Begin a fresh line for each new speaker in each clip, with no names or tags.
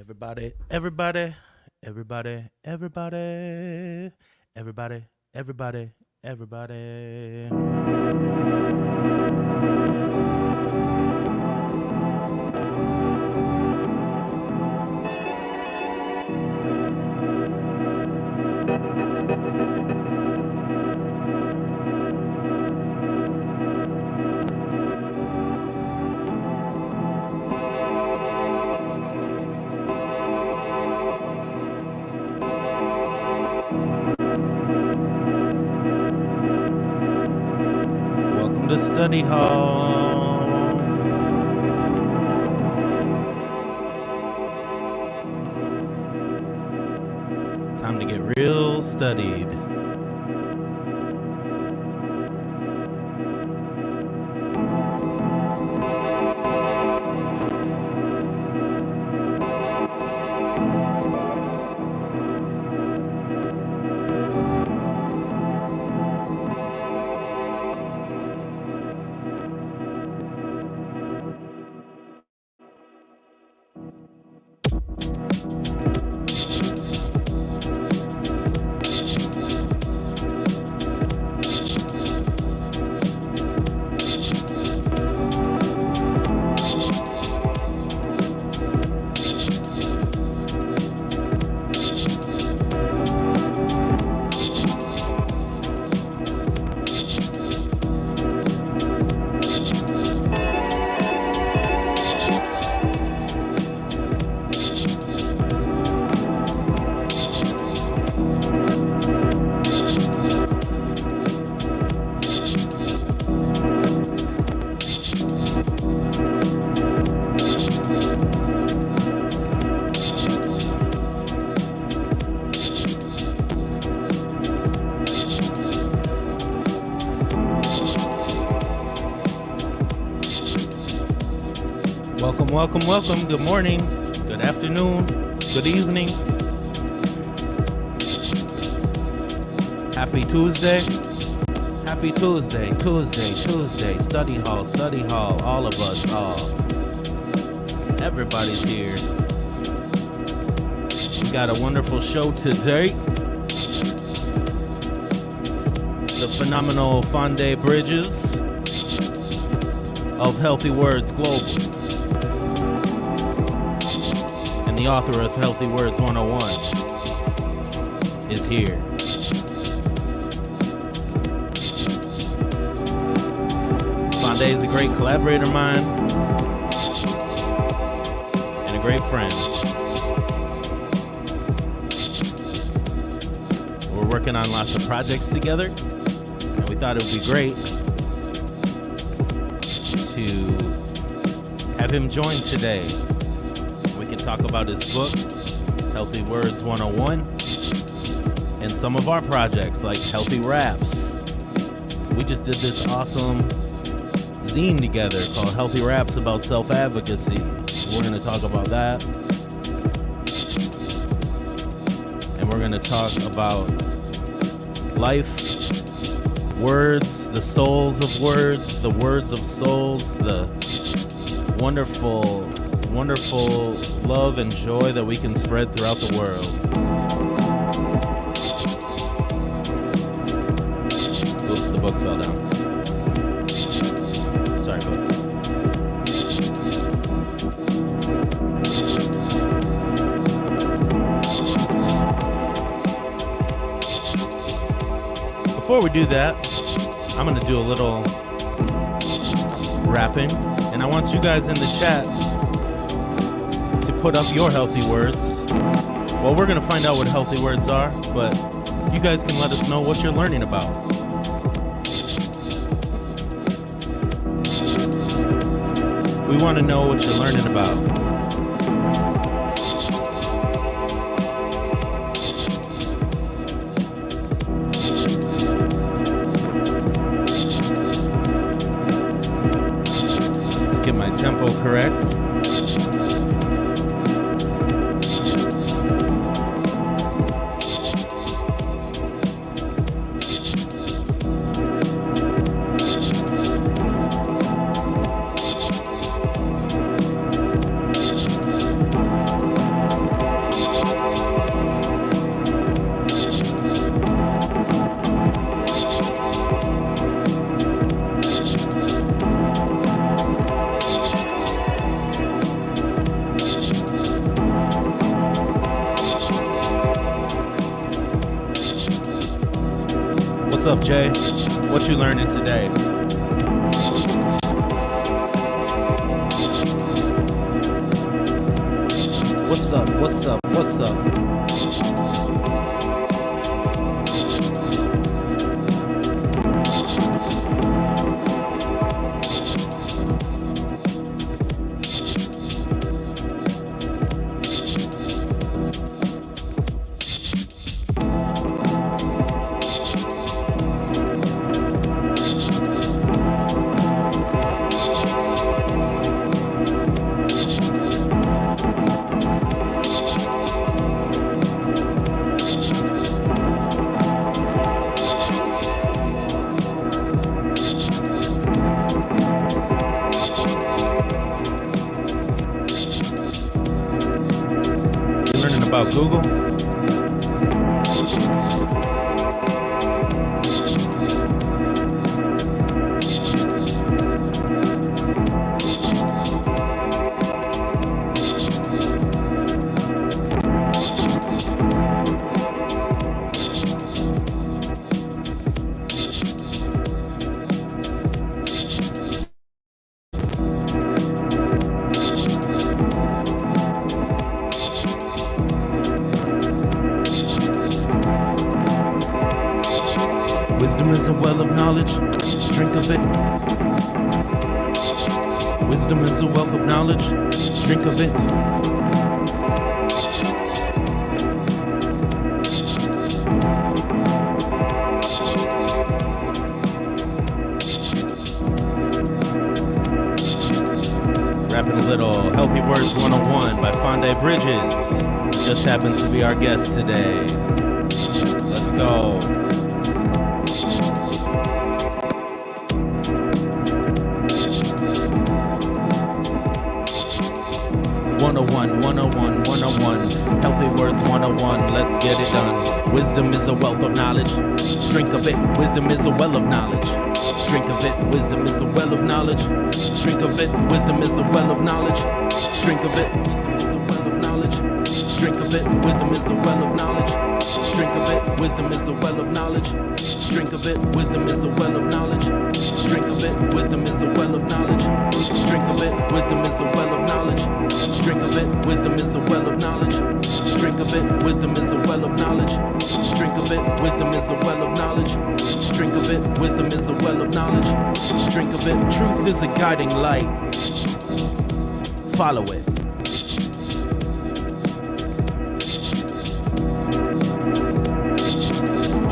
Everybody, everybody, everybody, everybody, everybody, everybody, everybody. Welcome to Study Hall. Time to get real studied. Welcome. Good morning, good afternoon, good evening. Happy Tuesday. Tuesday. Study hall, all of us, everybody's here. We got a wonderful show today. The phenomenal Fondé Bridges of Healthy Words Global, the author of Healthy Words 101, is here. Fondé is a great collaborator of mine and a great friend. We're working on lots of projects together, and we thought it would be great to have him join today. Talk about his book, Healthy Words 101, and some of our projects like Healthy Raps. We just did this awesome zine together called Healthy Raps about self-advocacy. We're going to talk about that. And we're going to talk about life, words, the souls of words, the words of souls, the wonderful love and joy that we can spread throughout the world. Oops, the book fell down. Sorry, book. Before we do that, I'm going to do a little rapping, and I want you guys in the chat put up your healthy words. Well, we're going to find out what healthy words are, but you guys can let us know what you're learning about. We want to know what you're learning about. Let's get my tempo correct. up, Jay? What you learning today? What's up? What's up? What's up? About Google. Wisdom is a well of knowledge, drink of it. Wisdom is a wealth of knowledge, drink of it. Rapping a little Healthy Words 101 by Fondé Bridges. Just happens to be our guest today. Let's go. 101, 101, 101, Healthy Words 101, let's get it done. Wisdom is a wealth of knowledge, drink of it. Wisdom is a well of knowledge, drink of it. Wisdom is a well of knowledge, drink of it. Wisdom is a well of knowledge, drink of it. Wisdom is a well of knowledge, drink of it. Wisdom is a well of knowledge, drink of it. Wisdom is a well of knowledge, drink of it. Wisdom is a well of knowledge, drink of it. Wisdom is a well of knowledge, drink of it. Wisdom is a well of knowledge, drink of it. Wisdom is a well of knowledge, drink of it. Wisdom is a well of knowledge, drink of it. Wisdom is a well of knowledge, drink of it. Truth is a guiding light, follow it.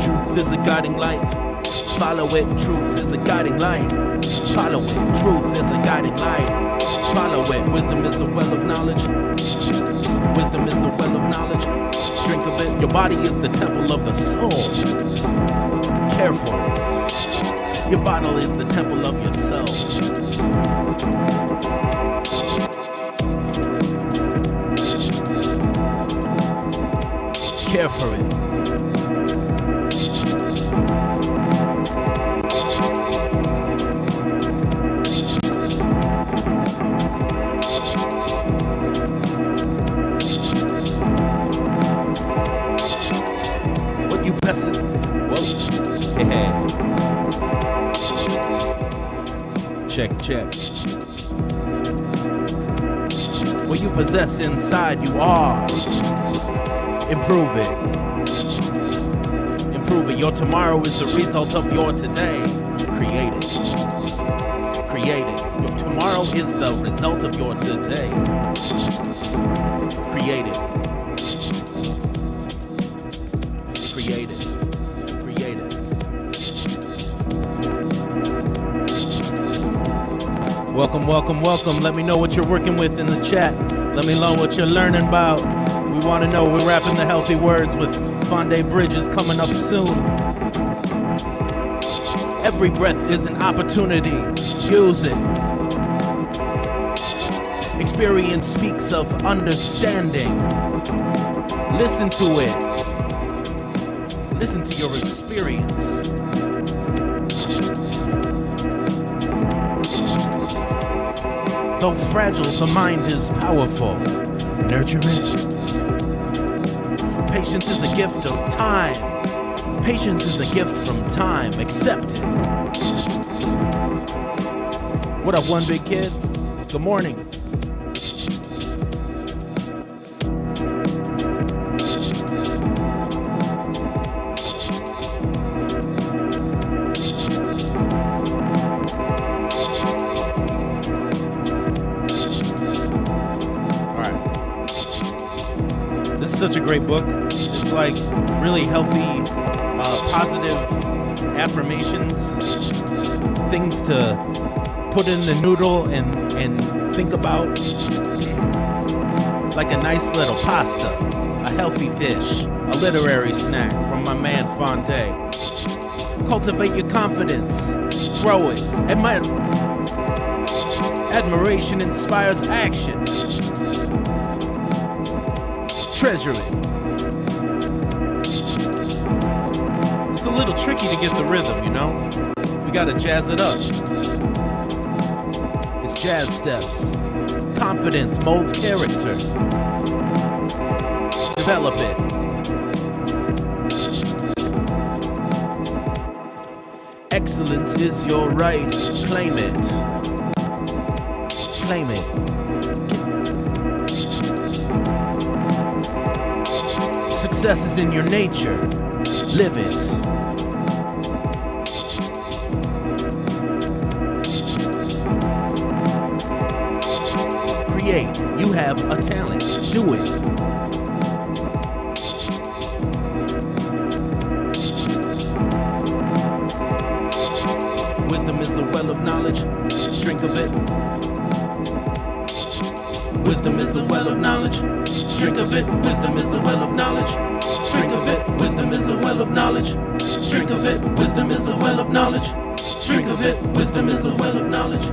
Truth is a guiding light, follow it. Truth is a guiding light, follow it. Truth is a guiding light, follow it. Wisdom is a well of knowledge, wisdom is a well of knowledge, drink of it. Your body is the temple of the soul, care for it. Your bottle is the temple of your soul. Care for it. What you pressing? Whoa. Hey. Check, check. What you possess inside you are. Improve it. Improve it. Your tomorrow is the result of your today. Create it. Create it. Your tomorrow is the result of your today. Create it. Create it. Create it. Welcome, welcome, welcome. Let me know what you're working with in the chat. Let me know what you're learning about. We want to know. We're rapping the Healthy Words with Fondé Bridges coming up soon. Every breath is an opportunity. Use it. Experience speaks of understanding. Listen to it. Listen to your experience. Though fragile, the mind is powerful. Nurture it. Patience is a gift of time. Patience is a gift from time. Accept it. What up, one big kid? Good morning. Such a great book. It's like really healthy, positive affirmations, things to put in the noodle and think about, like a nice little pasta, a healthy dish, a literary snack from my man Fondé. Cultivate your confidence, grow it. Admiration inspires action. Treasure it. It's a little tricky to get the rhythm, you know? We gotta jazz it up. It's jazz steps. Confidence molds character. Develop it. Excellence is your right. Claim it. Claim it. Success is in your nature. Live it. Create. You have a talent. Do it. Wisdom is a well of knowledge. Drink of it. Wisdom is a well of knowledge. Drink of it. Wisdom is a well of knowledge. Drink of it. Wisdom is a well of knowledge. Drink of it. Wisdom is a well of knowledge. Drink of it. Wisdom is a well of knowledge.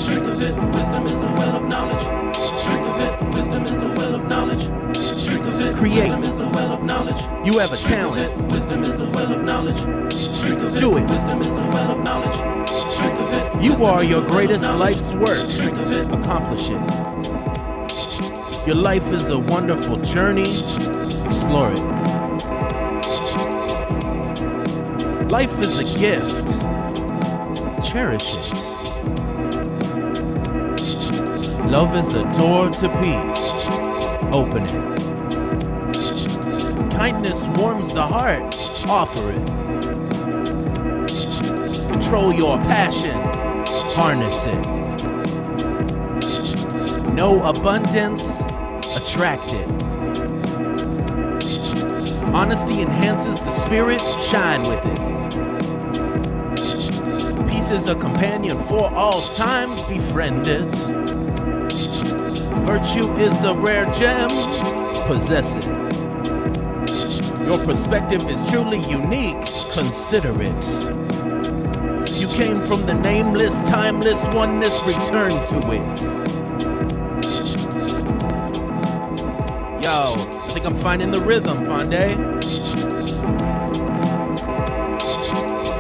Drink of it. Wisdom is a well of knowledge. Drink of it. Wisdom is a well of knowledge. Drink of it. Create. Wisdom is a well of knowledge. You have a talent. Wisdom is a well of knowledge. Drink of it. Do it. Wisdom is a well of knowledge. Drink of it. You are your greatest life's work. Drink of it. Accomplish it. Your life is a wonderful journey. Explore it. Life is a gift. Cherish it. Love is a door to peace. Open it. Kindness warms the heart. Offer it. Control your passion. Harness it. Know abundance. Attract it. Honesty enhances the spirit. Shine with it. Peace is a companion for all times. Befriend it. Virtue is a rare gem. Possess it. Your perspective is truly unique. Consider it. You came from the nameless, timeless oneness. Return to it. Yo, I think I'm finding the rhythm, Fondé.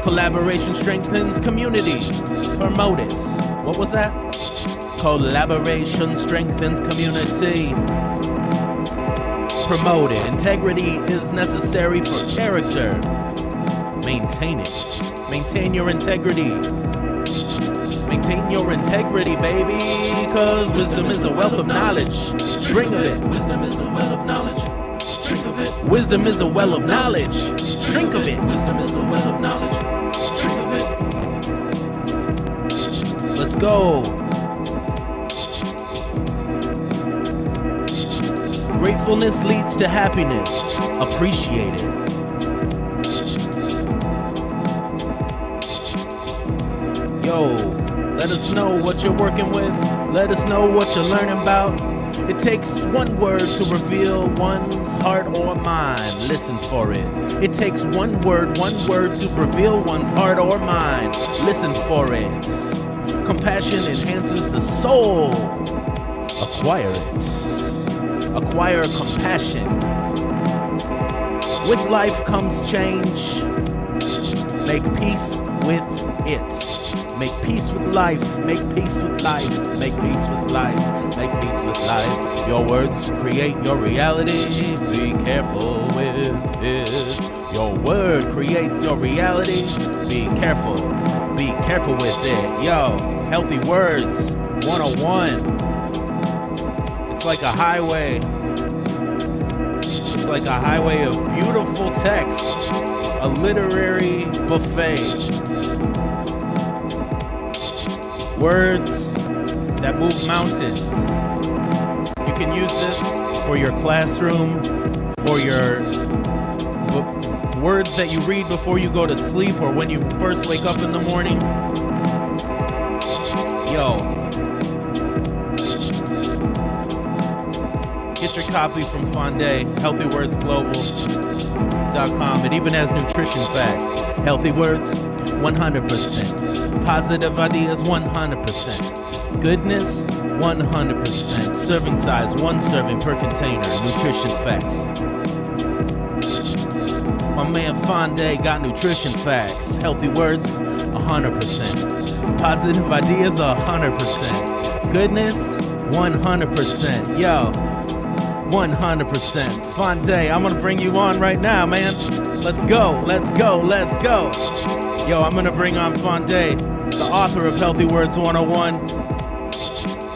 Collaboration strengthens community. Promote it. What was that? Collaboration strengthens community. Promote it. Integrity is necessary for character. Maintain it. Maintain your integrity. Maintain your integrity, baby, cause wisdom is a wealth of knowledge. Drink of it. Wisdom is a well of knowledge. Drink of it. Wisdom is a well of knowledge. Drink of it. Wisdom is a well of knowledge. Drink of it. Let's go. Gratefulness leads to happiness. Appreciate it. Yo, let us know what you're working with. Let us know what you're learning about. It takes one word to reveal one's heart or mind. Listen for it. It takes one word to reveal one's heart or mind. Listen for it. Compassion enhances the soul. Acquire it. Acquire compassion. With life comes change. Make peace with it. Make peace with life. Make peace with life. Make peace with life. Make peace with life. Your words create your reality. Be careful with it. Your word creates your reality. Be careful with it. Yo, Healthy Words 101. It's like a highway. It's like a highway of beautiful text. A literary buffet. Words that move mountains. You can use this for your classroom, for your words that you read before you go to sleep or when you first wake up in the morning. Yo, get your copy from Fondé, healthywordsglobal.com. It even has nutrition facts. Healthy words, 100%. Positive ideas, 100%. Goodness, 100%. Serving size, 1 serving per container. Nutrition facts. My man Fondé got nutrition facts. Healthy words, 100%. Positive ideas, 100%. Goodness, 100%. Yo, 100%. Fondé, I'm gonna bring you on right now, man. Let's go, let's go, let's go. Yo, I'm gonna bring on Fondé, the author of Healthy Words 101.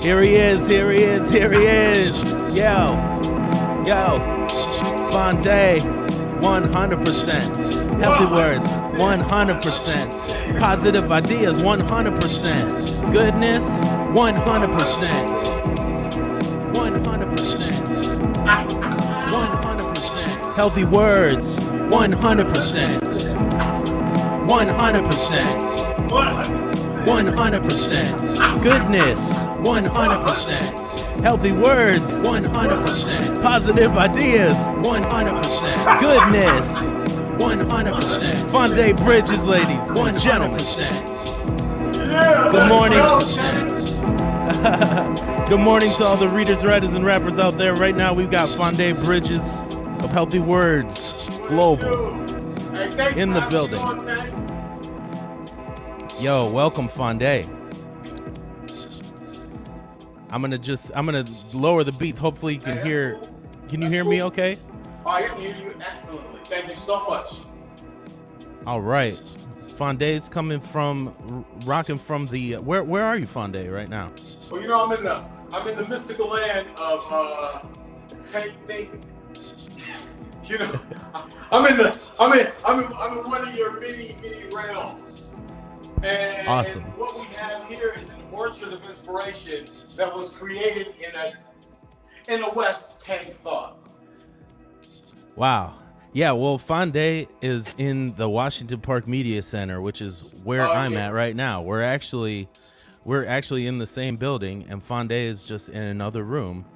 Here he is, here he is, here he is. Yo, Fondé, 100%. Healthy words, 100%. Positive ideas, 100%. Goodness, 100%. 100%. 100%. Healthy words, 100%. 100%. 100%. Goodness, 100%. Healthy words, 100%. Positive ideas, 100%. Goodness, 100%. Fondé Bridges, ladies and gentlemen. Good morning. Good morning to all the readers, writers, and rappers out there. Right now, we've got Fondé Bridges of Healthy Words Global in the building. Yo, welcome, Fondé. I'm gonna lower the beats. Hopefully you can hear. Can you hear me okay?
I can hear you excellently. Thank you so much.
All right. Fondé's rocking from the where are you, Fondé, right now?
Well, you know, I'm in the mystical land of think. You know, I'm in one of your many realms. And
awesome.
What we have here is an orchard of inspiration that was created in a West tank thought.
Wow. Yeah, well, Fondé is in the Washington Park Media Center, which is where I'm at right now. We're actually in the same building, and Fondé is just in another room,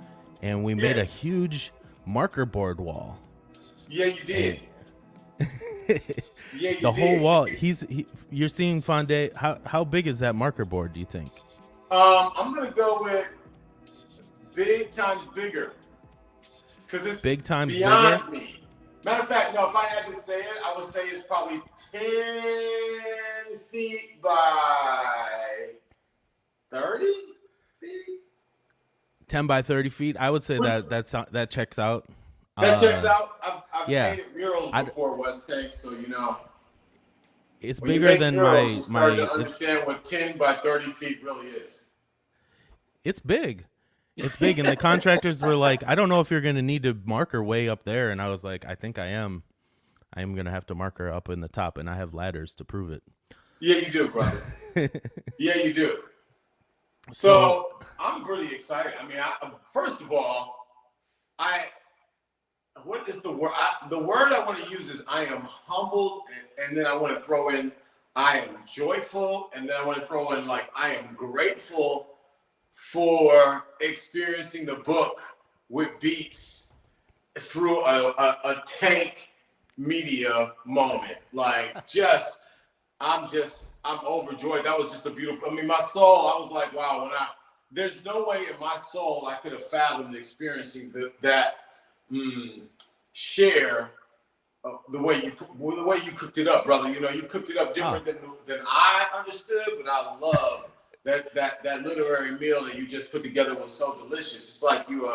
and we made a huge marker board wall.
Yeah, you did. Yeah, you
the
did.
whole wall. You're seeing Fondé. How big is that marker board, do you think?
I'm gonna go with big times bigger, because it's
big times
beyond
bigger?
me. Matter of fact, no, if I had to say it, I would say it's probably 10 feet by 30 feet.
10 by 30 feet. I would say that checks out.
That checks out. I've painted murals
I
before West Tank, so you know.
It's bigger than
murals, you
my.
start to understand what 10 by 30 feet really is.
It's big. It's big, and the contractors were like, "I don't know if you're going to need to marker way up there," and I was like, "I think I am. I am going to have to marker up in the top, and I have ladders to prove it."
Yeah, you do, brother. Yeah, you do. So I'm really excited. I mean, first of all, what is the word? The word I want to use is I am humbled, and then I want to throw in I am joyful, and then I want to throw in like I am grateful for experiencing the book with beats through a tank media moment. Like I'm overjoyed. That was just a beautiful, I mean, my soul, I was like, wow, there's no way in my soul I could have fathomed experiencing that share the way you cooked it up, brother. You know, you cooked it up different than I understood, but I love that literary meal that you just put together was so delicious. It's like you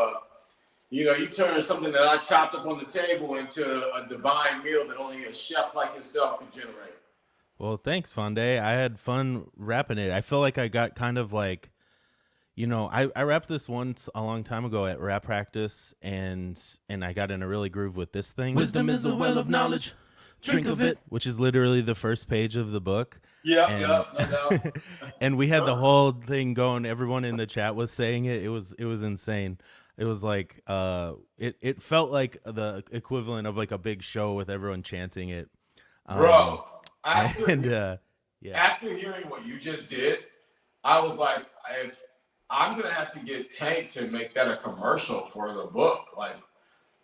You know, you turn something that I chopped up on the table into a divine meal that only a chef like yourself could generate.
Well, thanks, Fonde. I had fun rapping it. I feel like I got kind of like, I rapped this once a long time ago at rap practice, and I got in a really groove with this thing. Wisdom is a well of knowledge. Drink of it, which is literally the first page of the book.
Yeah, no doubt.
And we had the whole thing going. Everyone in the chat was saying it. It was insane. It was like it felt like the equivalent of like a big show with everyone chanting it.
Bro,
After
hearing what you just did, I was like, if I'm gonna have to get Tank to make that a commercial for the book, like,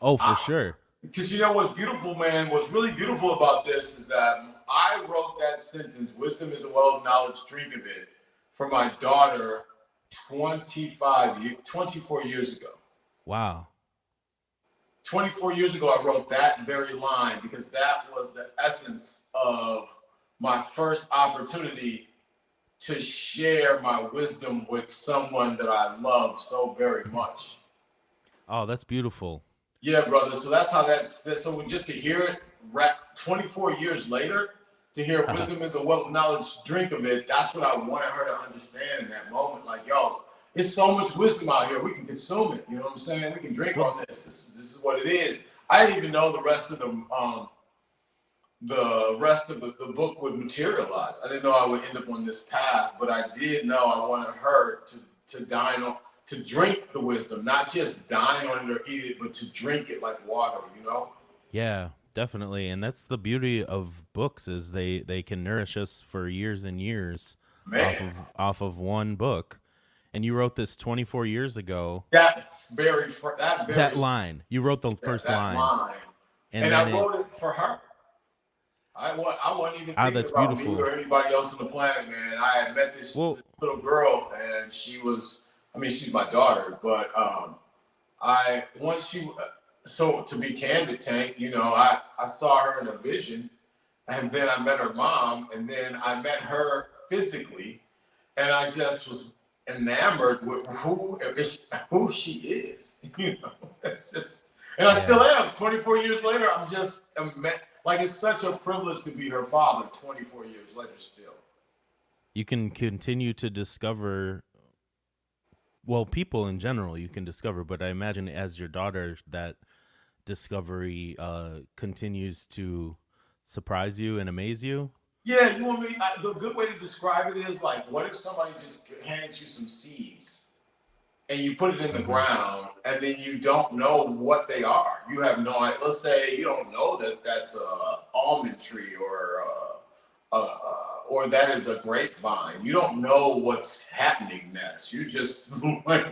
for sure.
Because you know what's beautiful, man. What's really beautiful about this is that I wrote that sentence, "Wisdom is a well of knowledge, drink of it," for my daughter 24 years ago.
Wow.
24 years ago, I wrote that very line because that was the essence of my first opportunity to share my wisdom with someone that I love so very much.
Oh, that's beautiful.
Yeah, brother. So that's how so just to hear it 24 years later, to hear wisdom is a well of knowledge, drink of it, that's what I wanted her to understand in that moment. Like, yo, there's so much wisdom out here. We can consume it. You know what I'm saying? We can drink on this. This is what it is. I didn't even know the rest of the book would materialize. I didn't know I would end up on this path, but I did know I wanted her to dine on, to drink the wisdom, not just dine on it or eat it, but to drink it like water, you know?
Yeah, definitely. And that's the beauty of books, is they can nourish us for years and years off of one book. And you wrote this 24 years ago.
That
line. You wrote the first line.
And I wrote it for her. I wasn't even thinking
that's
about
beautiful.
me or anybody else on the planet, man. I had met this little girl, and she's my daughter, but so to be candid, Tank, you know, I saw her in a vision, and then I met her mom, and then I met her physically, and I just was enamored with who she is. You know, it's just, and I still am. 24 years later, I'm just like, it's such a privilege to be her father. 24 years later, still.
You can continue to discover. Well, people in general you can discover, but I imagine as your daughter, that discovery continues to surprise you and amaze you.
Yeah, you want me? The good way to describe it is like, what if somebody just hands you some seeds and you put it in the ground, and then you don't know what they are? You have no idea. Let's say you don't know that that's a almond tree or that is a grapevine. You don't know what's happening next. You just like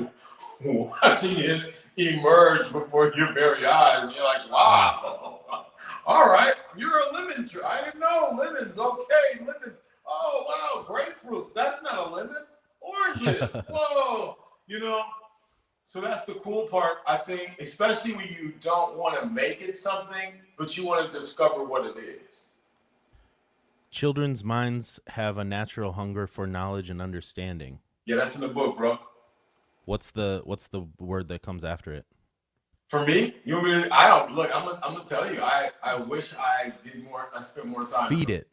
watching it emerge before your very eyes. And you're like, wow. All right, you're a lemon tree. I didn't know lemons. Okay, lemons. Oh, wow, grapefruits. That's not a lemon. Oranges. Whoa. You know, so that's the cool part, I think, especially when you don't want to make it something, but you want to discover what it is.
Children's minds have a natural hunger for knowledge and understanding.
Yeah, that's in the book, bro.
What's the word that comes after it?
For me, you want me to, I don't look. I'm gonna tell you. I wish I did more. I spent more time.
Feed it.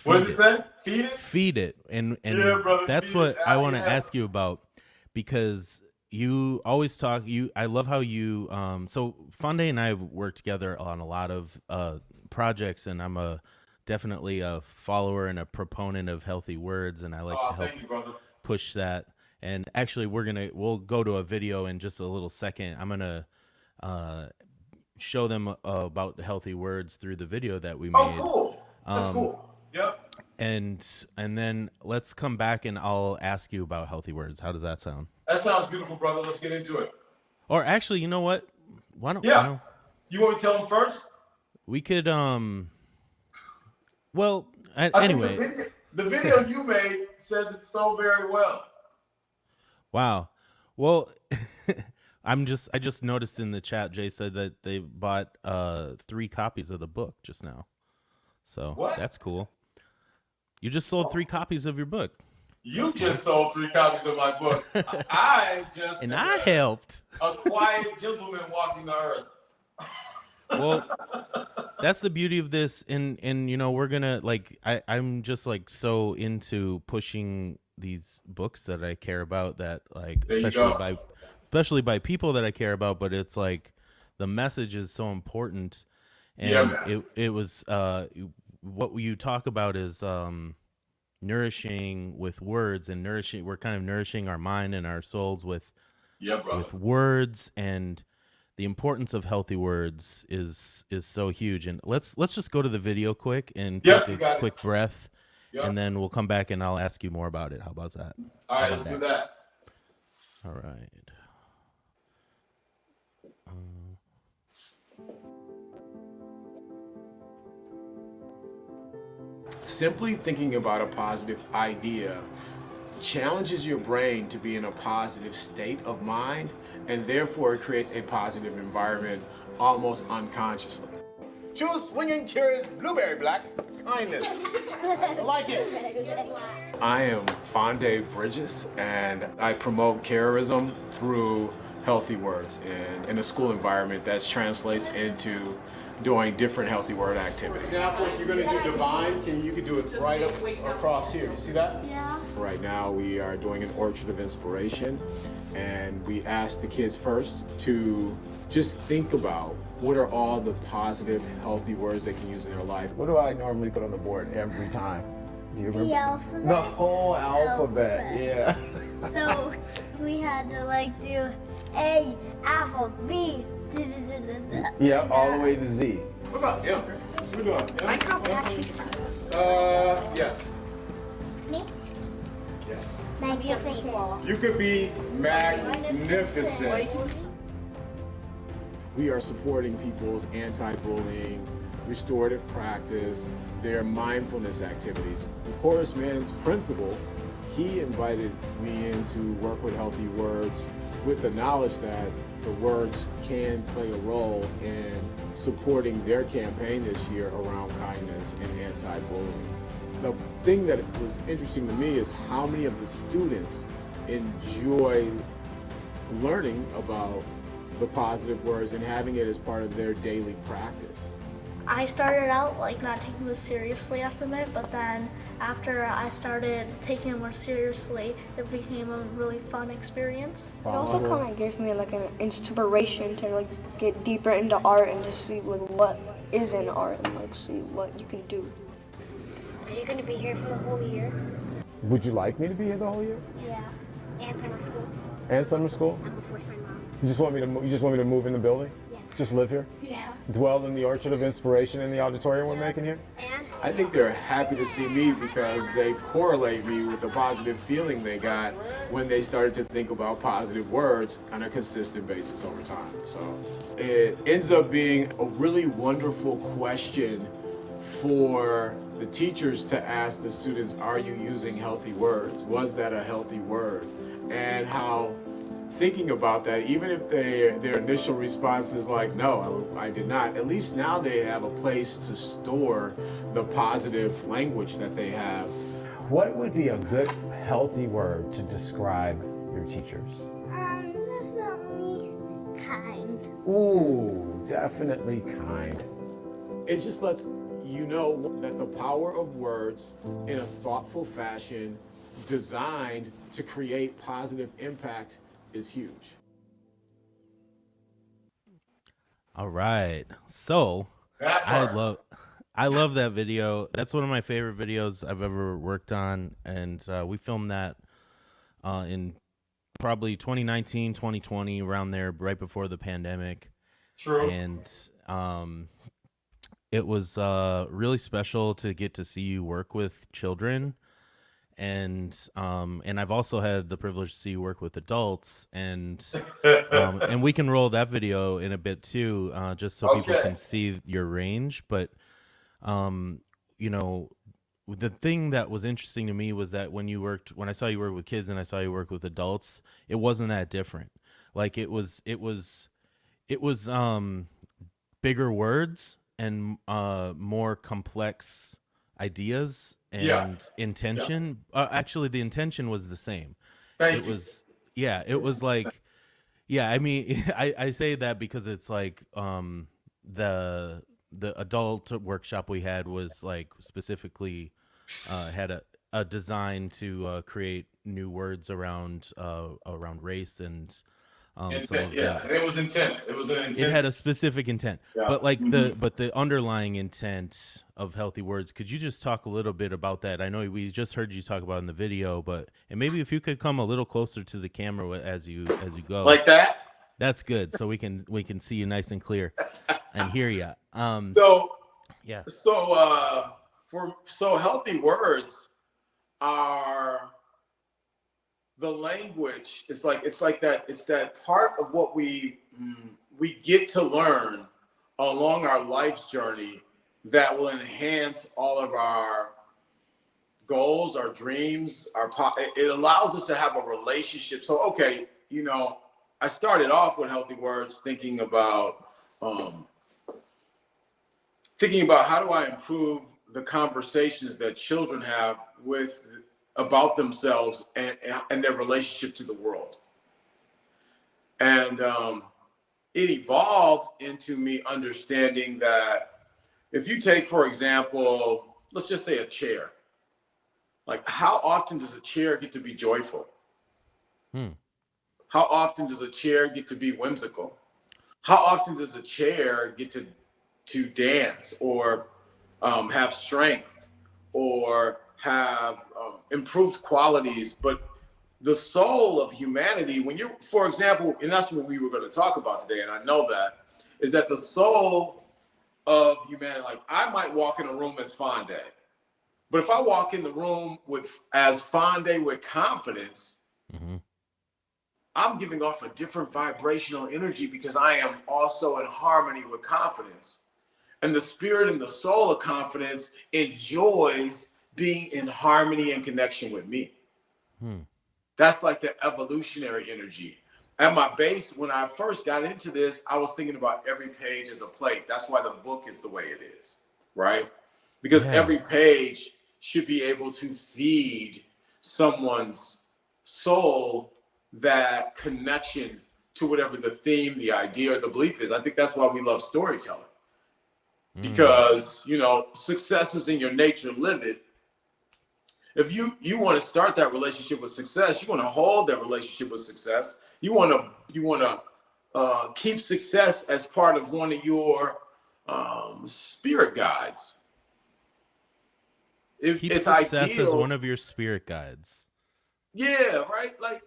What does it say? Feed it.
Feed it, and
yeah, brother,
that's what I want to ask you about, because you always talk. I love how you. So Fondé and I have worked together on a lot of projects, and I'm definitely a follower and a proponent of Healthy Words, and I like to help push that. And actually, we'll go to a video in just a little second. I'm gonna show them about Healthy Words through the video that we made.
Oh, cool. That's cool. Yep.
And then let's come back and I'll ask you about Healthy Words. How does that sound?
That sounds beautiful, brother. Let's get into it.
Or actually, you know what? Why don't?
Yeah. You want me to tell them first?
We could. Well,
anyway, the video you made says it so very well.
Wow. Well, I just noticed in the chat, Jay said that they bought 3 copies of the book just now. So that's cool. You just sold 3 copies of your book.
You just sold 3 copies of my book. I just
and I helped.
A quiet gentleman walking the earth.
Well, that's the beauty of this, and you know, we're gonna like I'm just like so into pushing these books that I care about, that like especially by people that I care about, but it's like the message is so important. And it was what you talk about is nourishing with words, and we're kind of nourishing our mind and our souls with words, and the importance of healthy words is so huge. And let's just go to the video quick and take a quick breath, and then we'll come back and I'll ask you more about it. How about that?
All right, let's do that.
All right.
Simply thinking about a positive idea challenges your brain to be in a positive state of mind, and therefore it creates a positive environment almost unconsciously. Choose swinging curious blueberry black kindness. I like it. I am Fondé Bridges, and I promote charism through healthy words in a school environment that translates into doing different healthy word activities. For example, if you're going to do divine, you can do it right up across here. You see that? Yeah. Right now we are doing an orchard of inspiration, and we ask the kids first to just think about what are all the positive, healthy words they can use in their life.
What do I normally put on the board every time? Do you remember?
The alphabet.
The whole alphabet, yeah.
So we had to like do A, apple, B.
Yeah, all the way to Z.
What about M? What we doing?
I can't actually.
Yes.
Me?
Yes.
Magnificent.
You could be magnificent. We are supporting people's anti-bullying, restorative practice, their mindfulness activities. Horace Mann's principle, he invited me in to work with healthy words with the knowledge that the words can play a role in supporting their campaign this year around kindness and anti-bullying. The thing that was interesting to me is how many of the students enjoy learning about the positive words and having it as part of their daily practice.
I started out like not taking this seriously after a minute, but then after I started taking it more seriously, it became a really fun experience.
It also kind of gave me like an inspiration to like get deeper into art and just see like what is in art and like see what you can do.
Are you going to be here for the whole year?
Would you like me to be here the whole year?
Yeah. And summer school.
And summer school?
I'm a fourth grade mom.
You just want me to move in the building?
Yeah.
Just live here?
Yeah.
Dwell in the orchard of inspiration in the auditorium we're making here?
And
I think they're happy to see me because they correlate me with the positive feeling they got when they started to think about positive words on a consistent basis over time. So it ends up being a really wonderful question for the teachers to ask the students, are you using healthy words? Was that a healthy word? And how thinking about that, even if their initial response is like, no, I did not, at least now they have a place to store the positive language that they have.
What would be a good, healthy word to describe your teachers?
definitely kind.
Ooh, definitely kind.
It just lets you know that the power of words in a thoughtful fashion designed to create positive impact is huge.
All right. So I love that video. That's one of my favorite videos I've ever worked on. And we filmed that in probably 2019, 2020, around there, right before the pandemic.
True.
And it was really special to get to see you work with children. And I've also had the privilege to see you work with adults, and we can roll that video in a bit too, just so people can see your range. But you know, the thing that was interesting to me was that when I saw you work with kids and I saw you work with adults, it wasn't that different. Like it was bigger words and more complex ideas
Yeah.
and intention. Actually, the intention was the same.
Thank
It
you.
was, yeah, it was like, yeah, I mean, I say that because it's like the adult workshop we had was like specifically had a design to create new words around race and some of
Yeah,
the,
and it was intense. It was an intense.
it had a specific intent.
Yeah.
But like the underlying intent of Healthy Words, could you just talk a little bit about that? I know we just heard you talk about it in the video, but and maybe if you could come a little closer to the camera as you go.
Like that?
That's good. So we can see you nice and clear and hear you.
So
Yeah.
So Healthy Words are the language. It's like that part of what we get to learn along our life's journey that will enhance all of our goals, our dreams, it allows us to have a relationship. So okay, I started off with Healthy Words thinking about how do I improve the conversations that children have about themselves and their relationship to the world. And it evolved into me understanding that if you take, for example, let's just say a chair. Like, how often does a chair get to be joyful? How often does a chair get to be whimsical? How often does a chair get to dance or have strength or have improved qualities? But the soul of humanity, for example, and that's what we were going to talk about today, and I know that, is that the soul of humanity, like I might walk in a room as Fondé, but if I walk in the room as Fondé with confidence, I'm giving off a different vibrational energy because I am also in harmony with confidence. And the spirit and the soul of confidence enjoys being in harmony and connection with me. That's like the evolutionary energy. At my base, when I first got into this, I was thinking about every page as a plate. That's why the book is the way it is, right? Because every page should be able to feed someone's soul that connection to whatever the theme, the idea, or the belief is. I think that's why we love storytelling. Because, success is in your nature, live it. If you want to start that relationship with success, you want to hold that relationship with success. You want to keep success as part of one of your spirit guides.
Keep success as one of your spirit guides.
Yeah, right. Like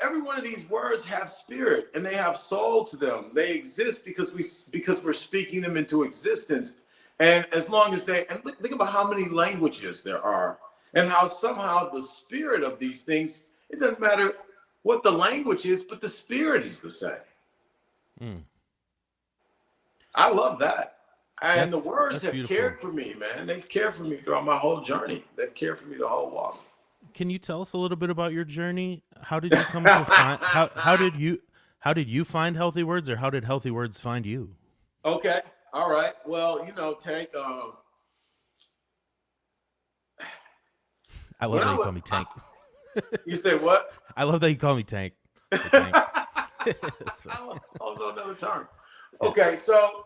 every one of these words have spirit and they have soul to them. They exist because we're speaking them into existence. And as long as think about how many languages there are and how somehow the spirit of these things, it doesn't matter what the language is, but the spirit is the same. I love that. And the words have cared for me, man. They've cared for me throughout my whole journey. They've cared for me the whole walk.
Can you tell us a little bit about your journey? How did you come to find how did you find Healthy Words, or how did Healthy Words find you?
Okay. All right. Well, Tank,
I love that you call me Tank.
You say what?
I love that you call me Tank. Tank.
Also another term. Okay, so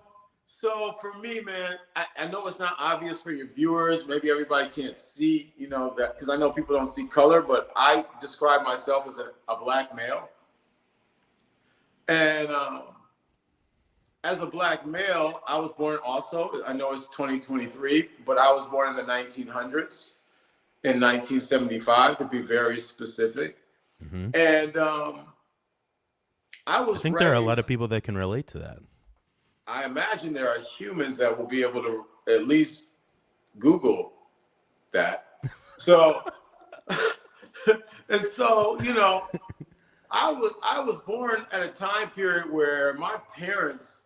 for me, man, I know it's not obvious for your viewers. Maybe everybody can't see, that, because I know people don't see color, but I describe myself as a black male. And as a black male, I was born also, I know it's 2023, but I was born in the 1900s, in 1975 to be very specific. And I think
there are a lot of people that can relate to that.
I imagine there are humans that will be able to at least Google that. So, and so, I was born at a time period where my parents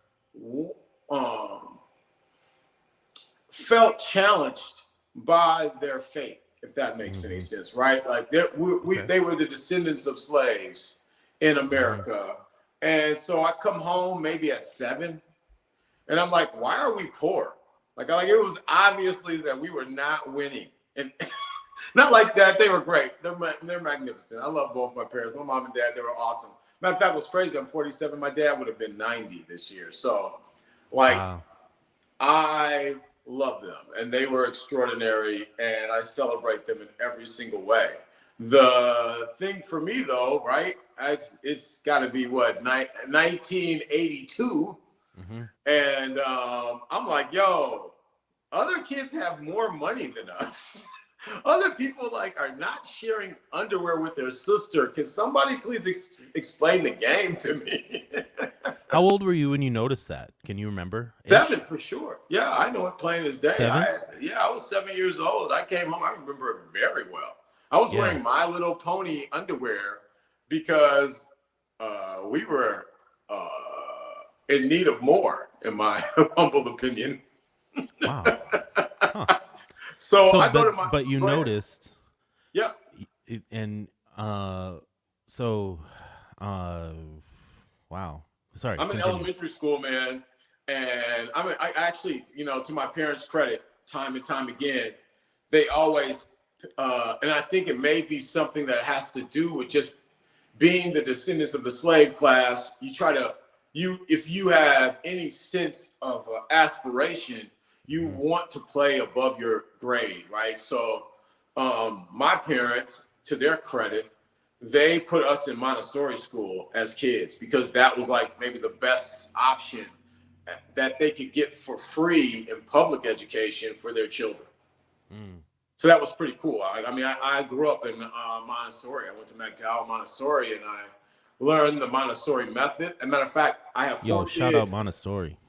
felt challenged by their fate, if that makes any sense, right? Like they were the descendants of slaves in America. And so I come home maybe at 7, and I'm like, why are we poor? Like it was obviously that we were not winning. And not like that. They were great. They're magnificent. I love both my parents. My mom and dad, they were awesome. Matter of fact, what's crazy, I'm 47. My dad would have been 90 this year. So, like,
Wow.
I love them. And they were extraordinary. And I celebrate them in every single way. The thing for me, though, right, it's got to be, 1982.
Mm-hmm.
And I'm like, yo, other kids have more money than us. Other people like are not sharing underwear with their sister. Can somebody please explain the game to me?
How old were you when you noticed that? Can you remember?
7 for sure. Yeah, I know it plain as day.
7?
I was 7 years old. I came home. I remember it very well. I was wearing My Little Pony underwear because we were in need of more, in my humble opinion.
Wow. Huh.
So I go to
but you noticed.
Yeah.
And wow. Sorry.
I'm in
continue.
elementary school, man. And I actually, to my parents' credit, time and time again, they always, and I think it may be something that has to do with just being the descendants of the slave class. You try to, if you have any sense of aspiration, you want to play above your grade, right? So my parents, to their credit, they put us in Montessori school as kids because that was like maybe the best option that they could get for free in public education for their children. So that was pretty cool. I grew up in Montessori. I went to McDowell Montessori and I learned the Montessori method. As a matter of fact, I have 4 kids.
Shout out Montessori.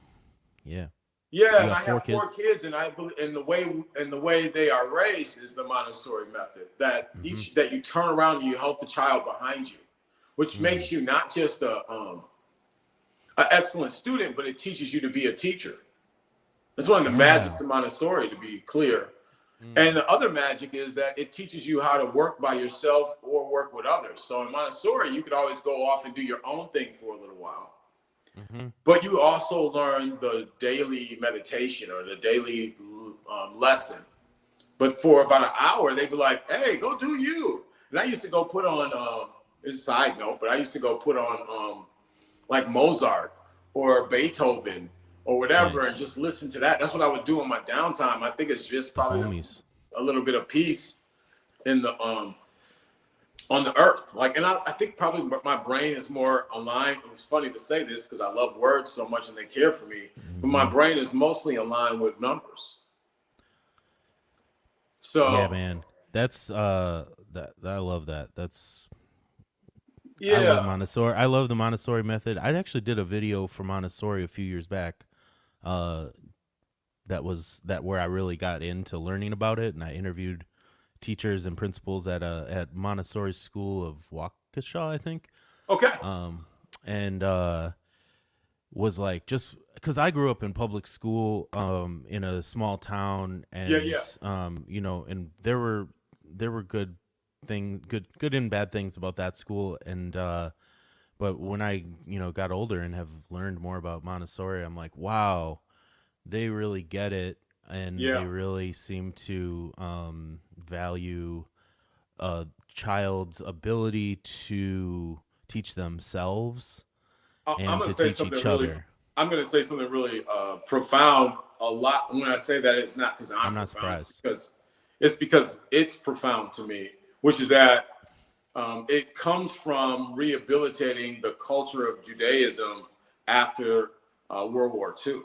Yeah.
Yeah, and I have 4 kids, and I believe in the way they are raised is the Montessori method. That that you turn around and you help the child behind you, which makes you not just an excellent student, but it teaches you to be a teacher. That's one of the magics of Montessori, to be clear. And the other magic is that it teaches you how to work by yourself or work with others. So in Montessori, you could always go off and do your own thing for a little while. But you also learn the daily meditation or the daily lesson. But for about an hour, they'd be like, hey, go do you. And I used to go put on, it's a side note, but I used to go put on like Mozart or Beethoven or whatever and just listen to that. That's what I would do in my downtime. I think it's just probably a little bit of peace in the on the earth. Like, and I think probably my brain is more aligned. It's funny to say this because I love words so much and they care for me, but my brain is mostly aligned with numbers. So
yeah, man, that's I love that. I love Montessori. I love the Montessori method. I actually did a video for Montessori a few years back. Where I really got into learning about it, and I interviewed teachers and principals at Montessori School of Waukesha, I think.
Okay.
And was like, just because I grew up in public school in a small town, and and there were good and bad things about that school, and but when I got older and have learned more about Montessori, I'm like, wow, they really get it, and they really seem to value a child's ability to teach themselves and to teach each other.
I'm going to say something really profound. A lot. When I say that, it's not because I'm
not surprised.
Because it's profound to me, which is that it comes from rehabilitating the culture of Judaism after World War II.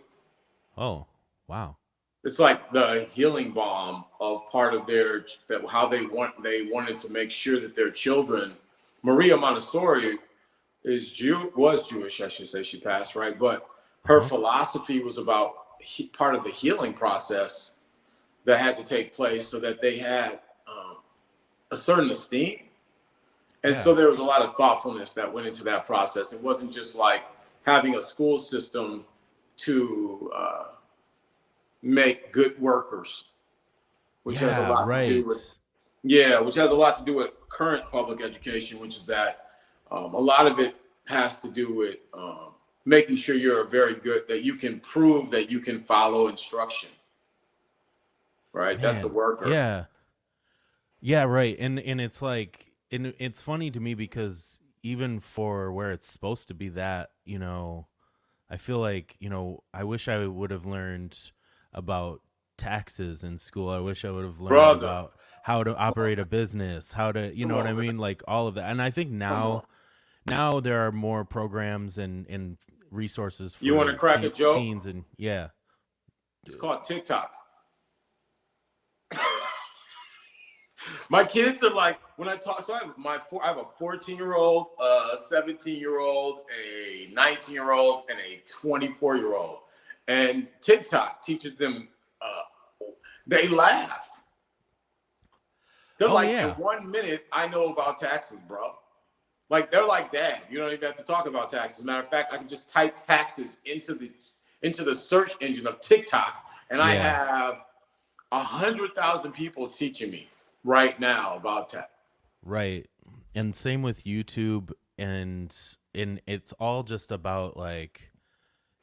Oh, wow.
It's like the healing balm of part of how they wanted to make sure that their children. Maria Montessori was Jewish, I should say. She passed, right? But her philosophy was about part of the healing process that had to take place so that they had a certain esteem. And so there was a lot of thoughtfulness that went into that process. It wasn't just like having a school system to make good workers, which has a lot to do with which has a lot to do with current public education, which is that a lot of it has to do with making sure you're very good, that you can prove that you can follow instruction. right? That's the
Man,
worker.
yeah, right. And it's like, and it's funny to me because even for where it's supposed to be that, I feel like, I wish I would have learned about taxes in school. I wish I would have learned
Brother,
about how to operate a business, how to, you
come
know what I
on, man.
mean? Like all of that. And I think
Come on.
now there are more programs and resources
You want to
for
crack a joke?
teens and yeah.
It's called TikTok. My kids are like, when I talk, so I have a 14-year-old, a 17-year-old, a 19-year-old, and a 24-year-old. And TikTok teaches them, they laugh. They're
Oh
like,
yeah.
in 1 minute, I know about taxes, bro. Like, they're like, Dad, you don't even have to talk about taxes. Matter of fact, I can just type taxes into the search engine of TikTok, and I
Yeah.
have 100,000 people teaching me right now about tech.
Right. And same with YouTube and it's all just about like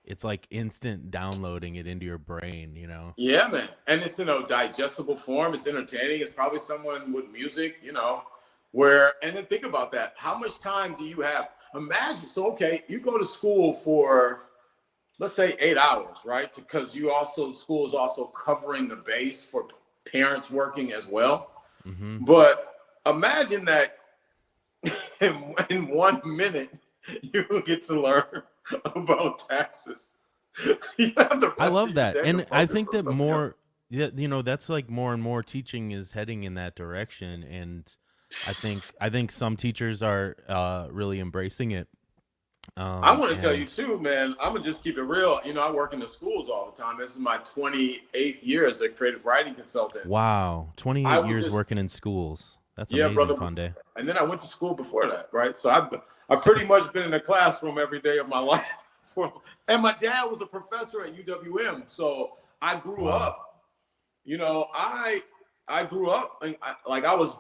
it's like instant downloading it into your brain,
Yeah, man. And it's in a digestible form. It's entertaining. It's probably someone with music, and then think about that. How much time do you have? Imagine, so, okay, you go to school for, let's say 8 hours, right? Because school is also covering the base for parents working as well.
Mm-hmm.
But imagine that in 1 minute, you get to learn about taxes. You have the
I
rest
love
of your
that.
day to
And I
focus
think
on
that
something else.
that's like more and more teaching is heading in that direction. And I think some teachers are really embracing it.
I want to tell you
And
too, man. I'm gonna just keep it real. I work in the schools all the time. This is my 28th year as a creative writing consultant.
wow,
I
28
would
years
just,
working in schools. That's
yeah,
amazing,
brother.
Fondé.
And then I went to school before that, right? So I've pretty much been in the classroom every day of my life. And my dad was a professor at UWM, so I grew
Wow.
up. I grew up and I was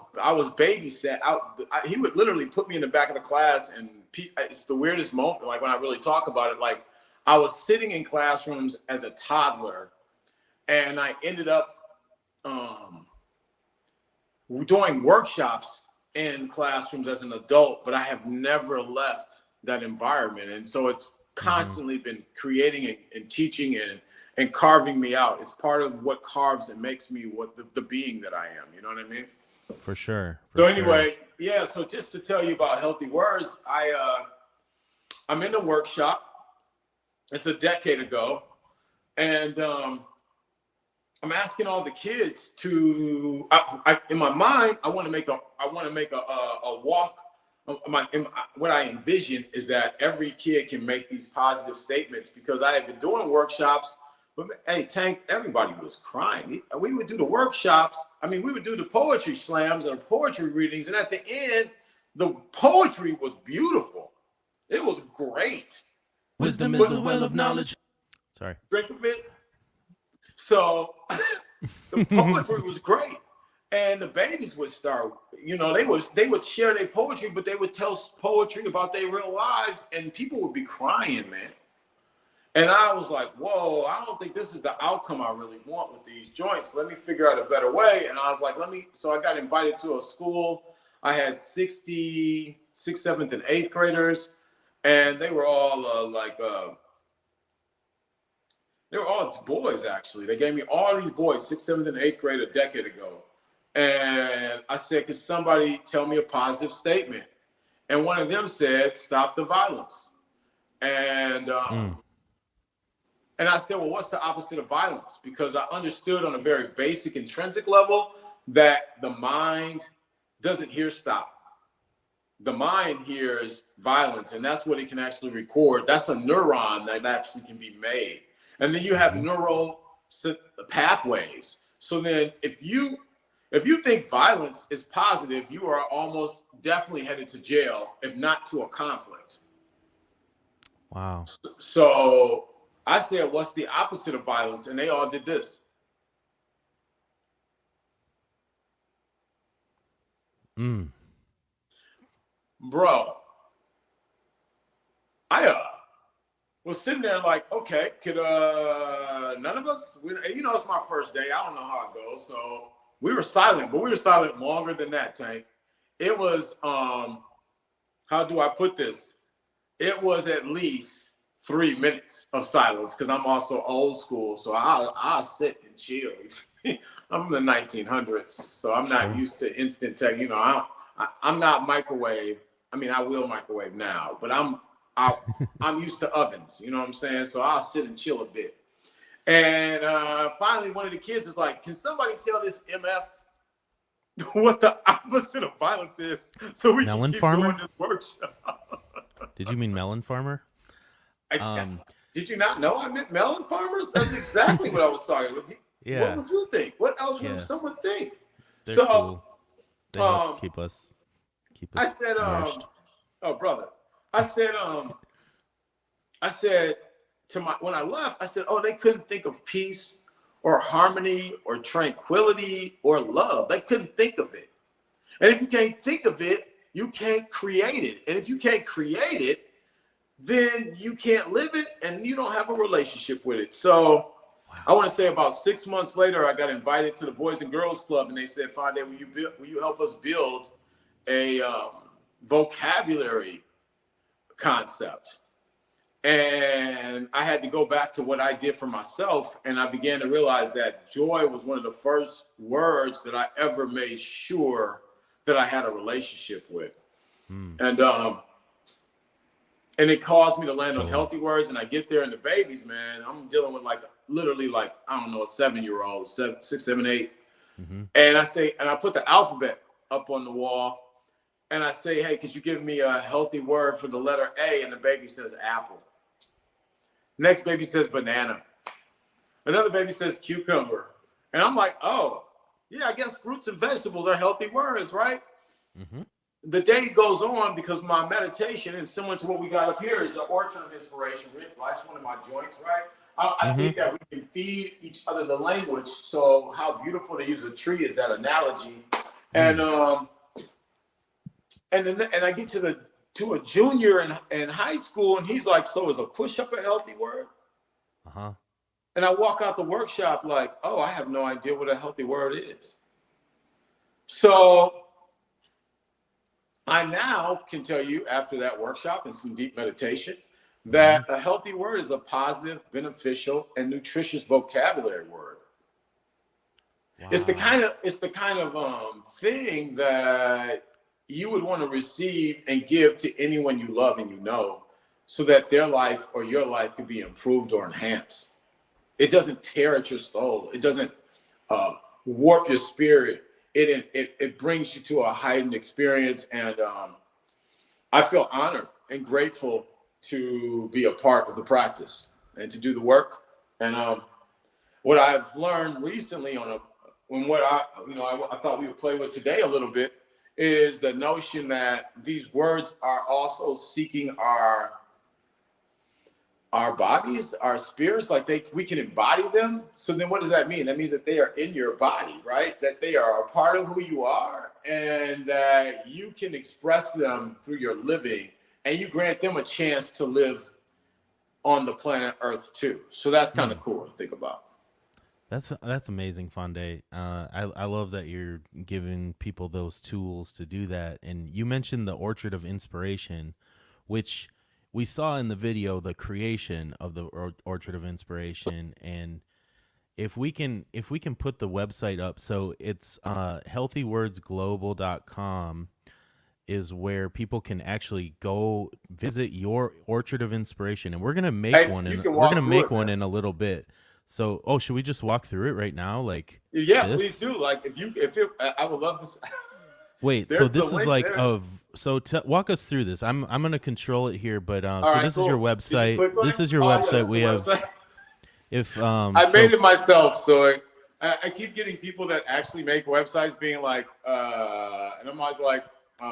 babysat out. He would literally put me in the back of the class, and it's the weirdest moment. Like when I really talk about it, like I was sitting in classrooms as a toddler, and I ended up doing workshops in classrooms as an adult, but I have never left that environment. And so it's
Mm-hmm.
constantly been creating and teaching and carving me out. It's part of what carves and makes me what the being that I am. You know what I mean?
For sure.
So
For sure.
anyway, yeah. So just to tell you about Healthy Words, I'm in a workshop. It's a decade ago, and I'm asking all the kids to. In my mind, I want to make a walk. What I envision is that every kid can make these positive statements, because I have been doing workshops. But hey, Tank, everybody was crying. We would do the workshops. I mean, we would do the poetry slams and poetry readings, and at the end, the poetry was beautiful. It was great.
Wisdom is a well of knowledge. Sorry.
Drink of it. So the poetry was great. And the babies would start, they would share their poetry, but they would tell poetry about their real lives, and people would be crying, man. And I was like, whoa, I don't think this is the outcome I really want with these joints. Let me figure out a better way. And I was like, so I got invited to a school. I had 60 6th, 7th, and 8th graders, and they were all they were all boys, actually. They gave me all these boys, 6th, 7th, and 8th grade, a decade ago. And I said, could somebody tell me a positive statement? And one of them said, stop the violence. And I said, well, what's the opposite of violence? Because I understood on a very basic, intrinsic level that the mind doesn't hear stop. The mind hears violence, and that's what it can actually record. That's a neuron that actually can be made. And then you have neural pathways. So then if you think violence is positive, you are almost definitely headed to jail, if not to a conflict.
Wow.
So I said, what's the opposite of violence? And they all did this. Bro, I was sitting there like, okay, could none of us, it's my first day. I don't know how it goes. So we were silent, but we were silent longer than that, Tank. It was, how do I put this? It was at least 3 minutes of silence because I'm also old school. So I'll sit and chill. I'm in the 1900s, so I'm not used to instant tech. I'm not microwave. I mean, I will microwave now, but I'm used to ovens. You know what I'm saying? So I'll sit and chill a bit. And finally, one of the kids is like, "Can somebody tell this MF what the opposite of violence is, so we
Melon
can keep
farmer?
doing this workshop?"
Did you mean melon farmer?
Did you not know I meant melon farmers? That's exactly what I was talking about.
Yeah.
What would you think? What else would someone think?
They're
So,
cool. They help keep us
I said,
nourished.
oh brother, I said when I left, I said, oh, they couldn't think of peace or harmony or tranquility or love. They couldn't think of it. And if you can't think of it, you can't create it. And if you can't create it, then you can't live it and you don't have a relationship with it. So I want to say about 6 months later, I got invited to the Boys and Girls Club, and they said, Fondé, will you help us build a vocabulary concept? And I had to go back to what I did for myself, and I began to realize that joy was one of the first words that I ever made sure that I had a relationship with. And it caused me to land on Healthy Words, and I get there, and the babies, man, I'm dealing with literally a 7-year-old, 6, 7, 8. And I put the alphabet up on the wall, and I say, hey, could you give me a healthy word for the letter A? And the baby says apple. Next baby says banana. Another baby says cucumber. And I'm like, oh, yeah, I guess fruits and vegetables are healthy words, right? The day goes on because my meditation is similar to what we got up here is the orchard of inspiration. That's one of my joints, right? I think that we can feed each other the language. So how beautiful to use a tree is that analogy. And I get to a junior in high school, and he's like, so is a push-up a healthy word? And I walk out the workshop like, oh, I have no idea what a healthy word is. So I now can tell you after that workshop and some deep meditation that a healthy word is a positive, beneficial, and nutritious vocabulary word. Wow. It's the kind of thing that you would want to receive and give to anyone you love and you know, so that their life or your life could be improved or enhanced. It doesn't tear at your soul. It doesn't warp your spirit. It brings you to a heightened experience, and I feel honored and grateful to be a part of the practice and to do the work. And what I've learned recently I thought we would play with today a little bit is the notion that these words are also seeking our bodies, our spirits, we can embody them. So then what does that mean? That means that they are in your body, right? That they are a part of who you are, and that you can express them through your living, and you grant them a chance to live on the planet Earth too. So that's kind of cool to think about.
That's amazing, Fondé. I love that you're giving people those tools to do that. And you mentioned the Orchard of Inspiration, which we saw in the video the creation of the Orchard of Inspiration. And if we can put the website up, so it's healthywordsglobal.com is where people can actually go visit your Orchard of Inspiration, and we're gonna make one in a little bit. So, should we just walk through it right now?
Please do. I would love to.
Wait, so this is walk us through this. I'm gonna control it here, but this is your website. This is your website. We have. If
I made it myself, so I keep getting people that actually make websites being like, and I'm always like,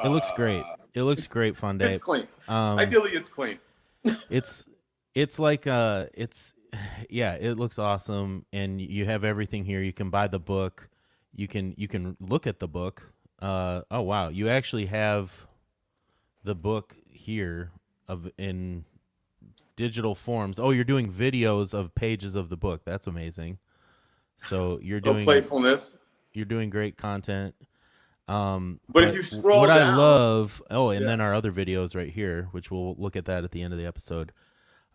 it looks great. It looks great, Fondé.
It's clean. Ideally, it's clean.
It looks awesome, and you have everything here. You can buy the book. You can look at the book. Oh wow, you actually have the book here digital forms. Oh, you're doing videos of pages of the book. That's amazing. So you're doing
playfulness.
You're doing great content.
But if you scroll
what I
down,
love, and
yeah.
then our other videos right here, which we'll look at that at the end of the episode.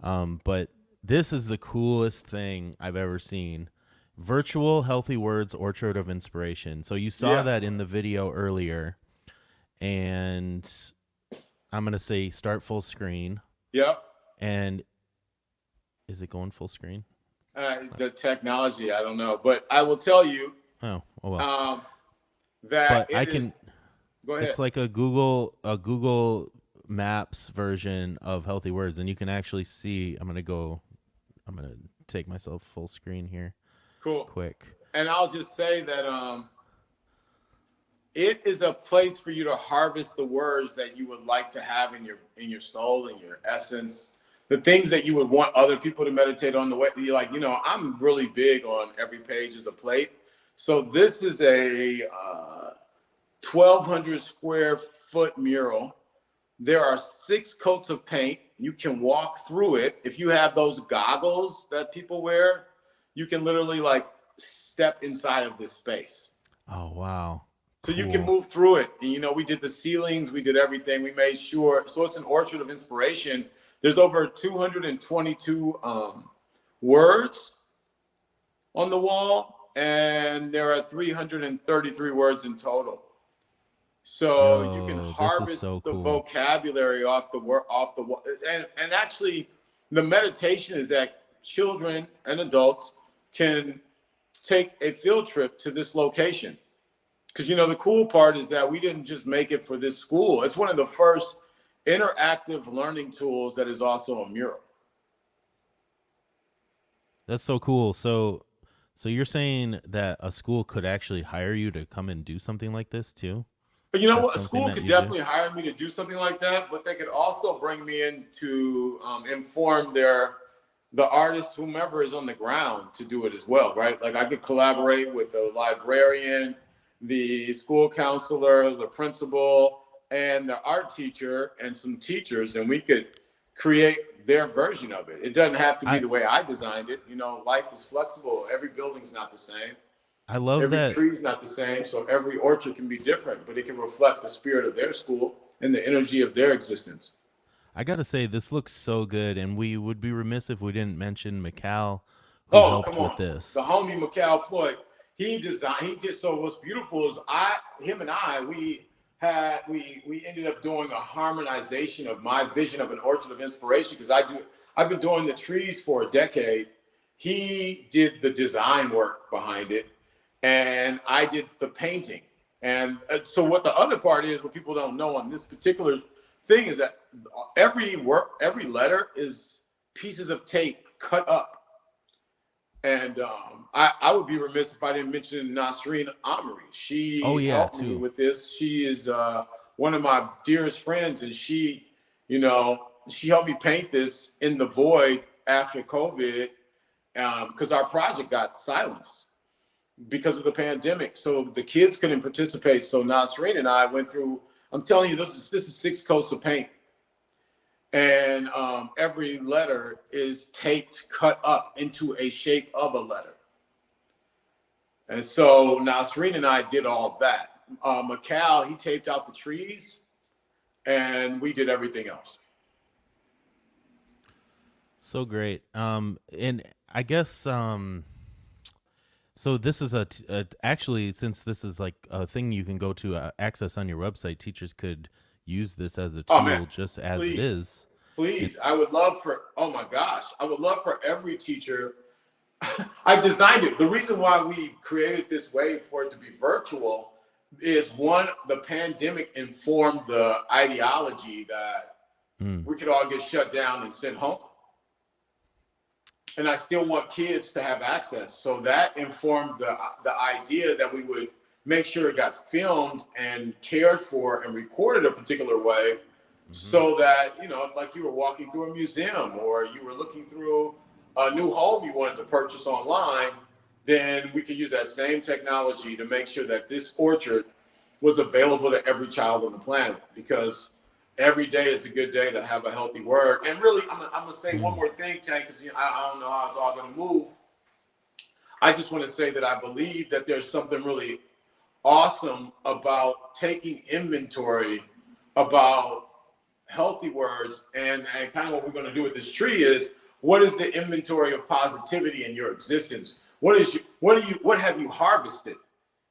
But this is the coolest thing I've ever seen. Virtual Healthy Words Orchard of Inspiration. So you saw that in the video earlier, and I'm going to say start full screen.
Yep.
And is it going full screen?
The technology, I don't know, but I will tell you.
Oh well.
That
but I can.
Go ahead.
It's like a Google Maps version of Healthy Words, and you can actually see. I'm gonna take myself full screen here.
Cool.
Quick.
And I'll just say that it is a place for you to harvest the words that you would like to have in your soul, in your essence, the things that you would want other people to meditate on. The way you're like, I'm really big on every page is a plate. So this is a 1,200 square foot mural. There are 6 coats of paint. You can walk through it. If you have those goggles that people wear, you can literally like step inside of this space.
Oh, wow.
So you can move through it. And, we did the ceilings, we did everything. We made sure. So it's an orchard of inspiration. There's over 222 words on the wall. And there are 333 words in total. So you can harvest the vocabulary off the wall. And actually, the meditation is that children and adults can take a field trip to this location. Because, the cool part is that we didn't just make it for this school. It's one of the first interactive learning tools that is also a mural.
That's so cool. So you're saying that a school could actually hire you to come and do something like this too?
But you know what? A school could definitely hire me to do something like that, but they could also bring me in to inform the artist, whomever is on the ground, to do it as well, right? Like I could collaborate with the librarian, the school counselor, the principal, and the art teacher and some teachers, and we could create their version of it. It doesn't have to be the way I designed it. Life is flexible. Every building's not the same.
I love
every
that.
Every tree's not the same. So every orchard can be different, but it can reflect the spirit of their school and the energy of their existence.
I got to say, this looks so good. And we would be remiss if we didn't mention McCall, who helped with this.
The homie McCall Floyd, so what's beautiful is we ended up doing a harmonization of my vision of an orchard of inspiration, because I've been doing the trees for a decade. He did the design work behind it, and I did the painting. And so what the other part is, what people don't know on this particular thing, is that every letter is pieces of tape cut up. And I would be remiss if I didn't mention Nasreen Amory. She helped me with this. She is one of my dearest friends, and she helped me paint this in the void after COVID, because our project got silenced because of the pandemic. So the kids couldn't participate. So Nasreen and I went through, I'm telling you, this is 6 coats of paint. And every letter is cut up into a shape of a letter. And so Nasreen and I did all that. McCall, he taped out the trees, and we did everything else.
So great. And I guess, so this is actually, since this is like a thing you can go to access on your website, teachers could use this as a tool just as it is.
Please. I would love for every teacher. I designed it. The reason why we created this way for it to be virtual is, one, the pandemic informed the ideology that we could all get shut down and sent home. And I still want kids to have access. So that informed the idea that we would make sure it got filmed and cared for and recorded a particular way, so that, if like you were walking through a museum or you were looking through a new home you wanted to purchase online, then we could use that same technology to make sure that this orchard was available to every child on the planet. Because every day is a good day to have a healthy word. And really, I'm gonna say one more thing, Tank, because I don't know how it's all gonna move. I just want to say that I believe that there's something really awesome about taking inventory about healthy words, and kind of what we're going to do with this tree is, what is the inventory of positivity in your existence? What have you harvested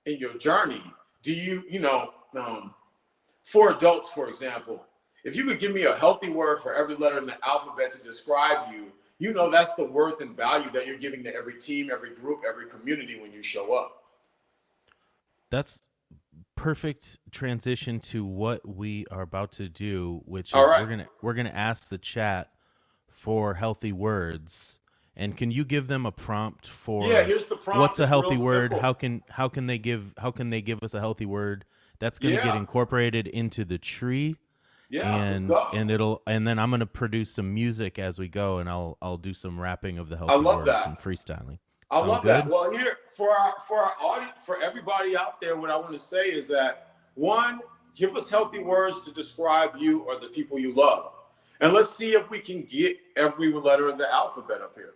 in your journey? Do you for adults, for example, if you could give me a healthy word for every letter in the alphabet to describe you, that's the worth and value that you're giving to every team, every group, every community when you show up.
That's perfect transition to what we are about to do, which is we're gonna ask the chat for healthy words. And can you give them a prompt for
here's the prompt.
What's a
It's
healthy
real
word?
simple.
How can they give us a healthy word that's gonna get incorporated into the tree? And then I'm gonna produce some music as we go, and I'll do some rapping of the healthy words and freestyling.
I love that. Well, here for our audience, for everybody out there, what I want to say is that, one, give us healthy words to describe you or the people you love, and let's see if we can get every letter of the alphabet up here.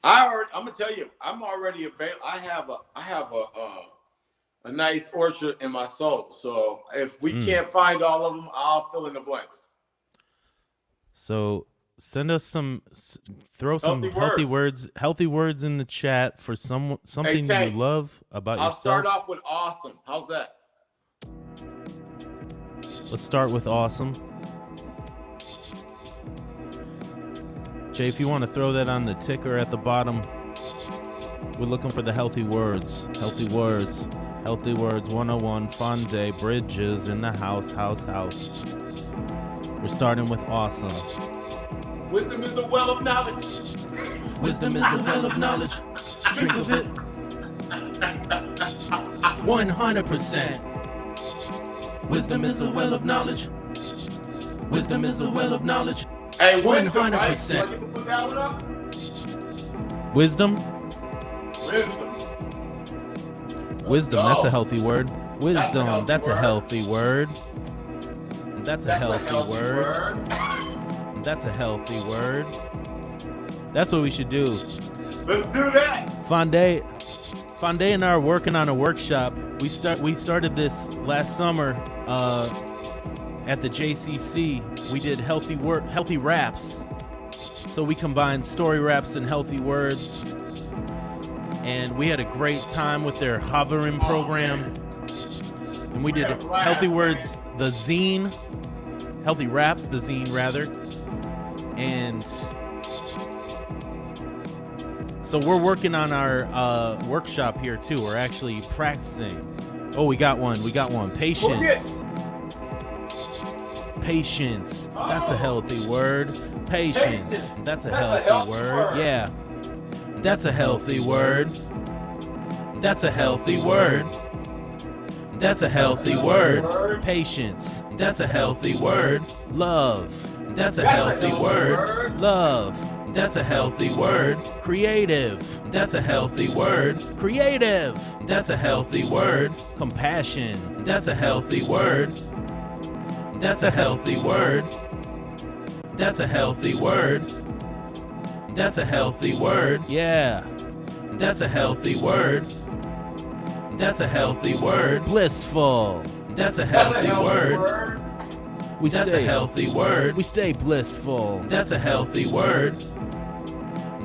I'm gonna tell you, I'm already available. I have a nice orchard in my soul. So if we can't find all of them, I'll fill in the blanks.
So send us throw some healthy words in the chat for something you love about yourself.
I'll start off with awesome. How's that?
Let's start with awesome. Jay, if you want to throw that on the ticker at the bottom, we're looking for the healthy words. Healthy words 101. Fondé Bridges in the house. We're starting with awesome.
Wisdom is a well of knowledge.
Wisdom is a well of knowledge. Drink of it. 100%. Wisdom is a well of knowledge. Wisdom is a well of knowledge.
Hey,
100%.
Right? You can put that one up.
Wisdom.
Wisdom.
That's a healthy word. Wisdom. That's a healthy word. That's a healthy word. That's a healthy word. That's what we should do.
Let's do that.
Fondé and I are working on a workshop. We started this last summer at the JCC. We did healthy raps. So we combined story raps and healthy words. And we had a great time with their hovering program. And we did healthy words, the zine, healthy raps, the zine rather. And so we're working on our workshop here too. We're actually practicing. Oh, we got one. Patience. Patience. That's a healthy word. Patience. That's a healthy word. Yeah. That's a healthy word. That's a healthy word. That's a healthy word. Patience. That's a healthy word. Love. That's a healthy word. Love. That's a healthy word. Creative. That's a healthy word. Creative. That's a healthy word. Compassion. That's a healthy word. That's a healthy word. That's a healthy word. That's a healthy word. Yeah. That's a healthy word. That's a healthy word. Blissful. That's a healthy word. That's a healthy word. We stay blissful. That's a healthy word.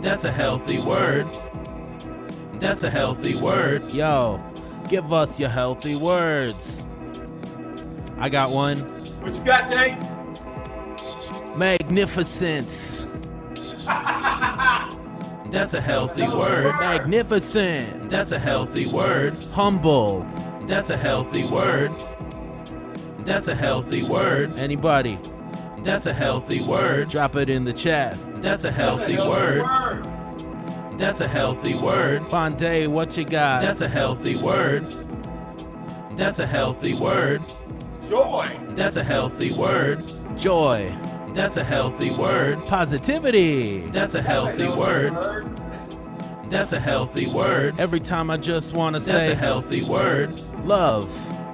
That's a healthy word. That's a healthy word. Yo, give us your healthy words. I got one.
What you got, Tank?
Magnificence. That's a healthy word. Magnificent. That's a healthy word. Humble. That's a healthy word. That's a healthy word. Anybody? That's a healthy word. Drop it in the chat. That's a healthy word. That's a healthy word. Fondé, what you got? That's a healthy word. That's a healthy word.
Joy.
That's a healthy word. Joy. That's a healthy word. Positivity. That's a healthy word. That's a healthy word. Every time I just want to say a healthy word. Love.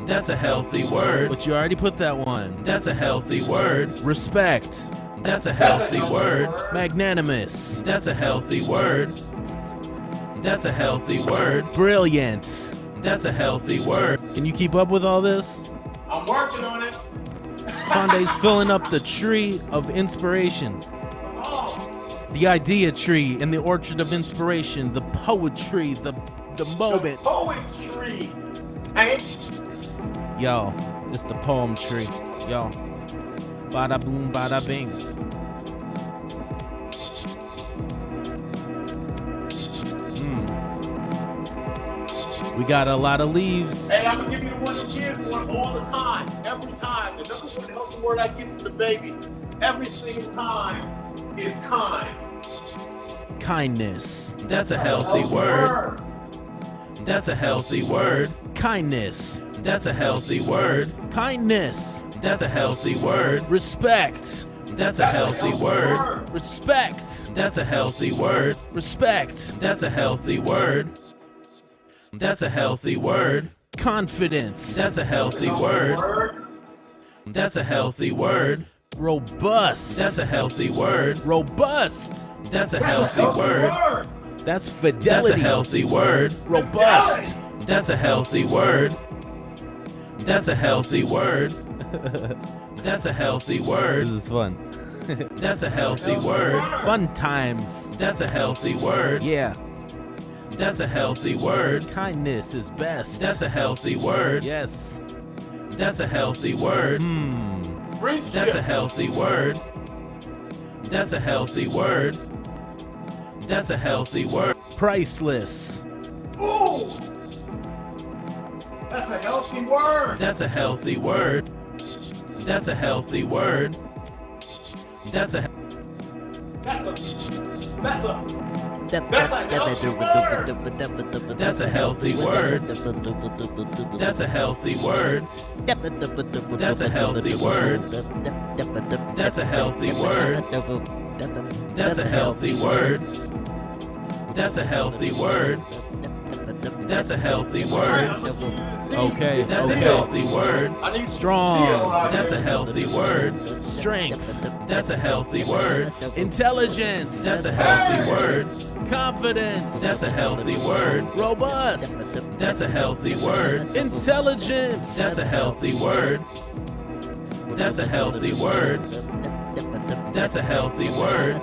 That's a healthy word. But you already put that one. That's a healthy word. Respect. That's a healthy word. Magnanimous. That's a healthy word. That's a healthy word. Brilliant. That's a healthy word. Can you keep up with all this?
I'm working on it.
Fonde's filling up the tree of inspiration.
Oh,
The idea tree in the orchard of inspiration. The poetry, the moment.
the poetry. Hank.
Yo, it's the poem tree. Yo. Bada boom, bada bing. We got a lot of leaves.
Hey, I'm gonna give you the one the kids want all the time. Every time. The number one healthy word I get from the babies. Every single time is kind.
Kindness. That's a healthy word. That's a healthy word. Kindness. That's a healthy word. Kindness. That's a healthy word. Respect. That's a healthy word. Respect. That's a healthy word. Respect. That's a healthy word. That's a healthy word. Confidence. That's a healthy word. That's a healthy word. Robust. That's a healthy word. Robust. That's a healthy word. That's fidelity. That's a healthy word. Robust. That's a healthy word. That's a healthy word. That's a healthy word. This is fun. That's a healthy word. Fun times. That's a healthy word. Yeah. That's a healthy word. Kindness is best. That's a healthy word. Yes. That's a healthy word. That's a healthy word. That's a healthy word. That's a healthy word. Priceless.
Ooh! That's a healthy word.
That's a healthy word. That's a healthy word. That's a
That's a healthy word.
That's a healthy word. That's a healthy word. That's a healthy word. That's a healthy word. That's a healthy word. That's a healthy word. That's a healthy word. Okay, that's a healthy word. Strong. That's a healthy word. Strength. That's a healthy word. Intelligence. That's a healthy word. Confidence. That's a healthy word. Robust. That's a healthy word. Intelligence. That's a healthy word. That's a healthy word. That's a healthy word.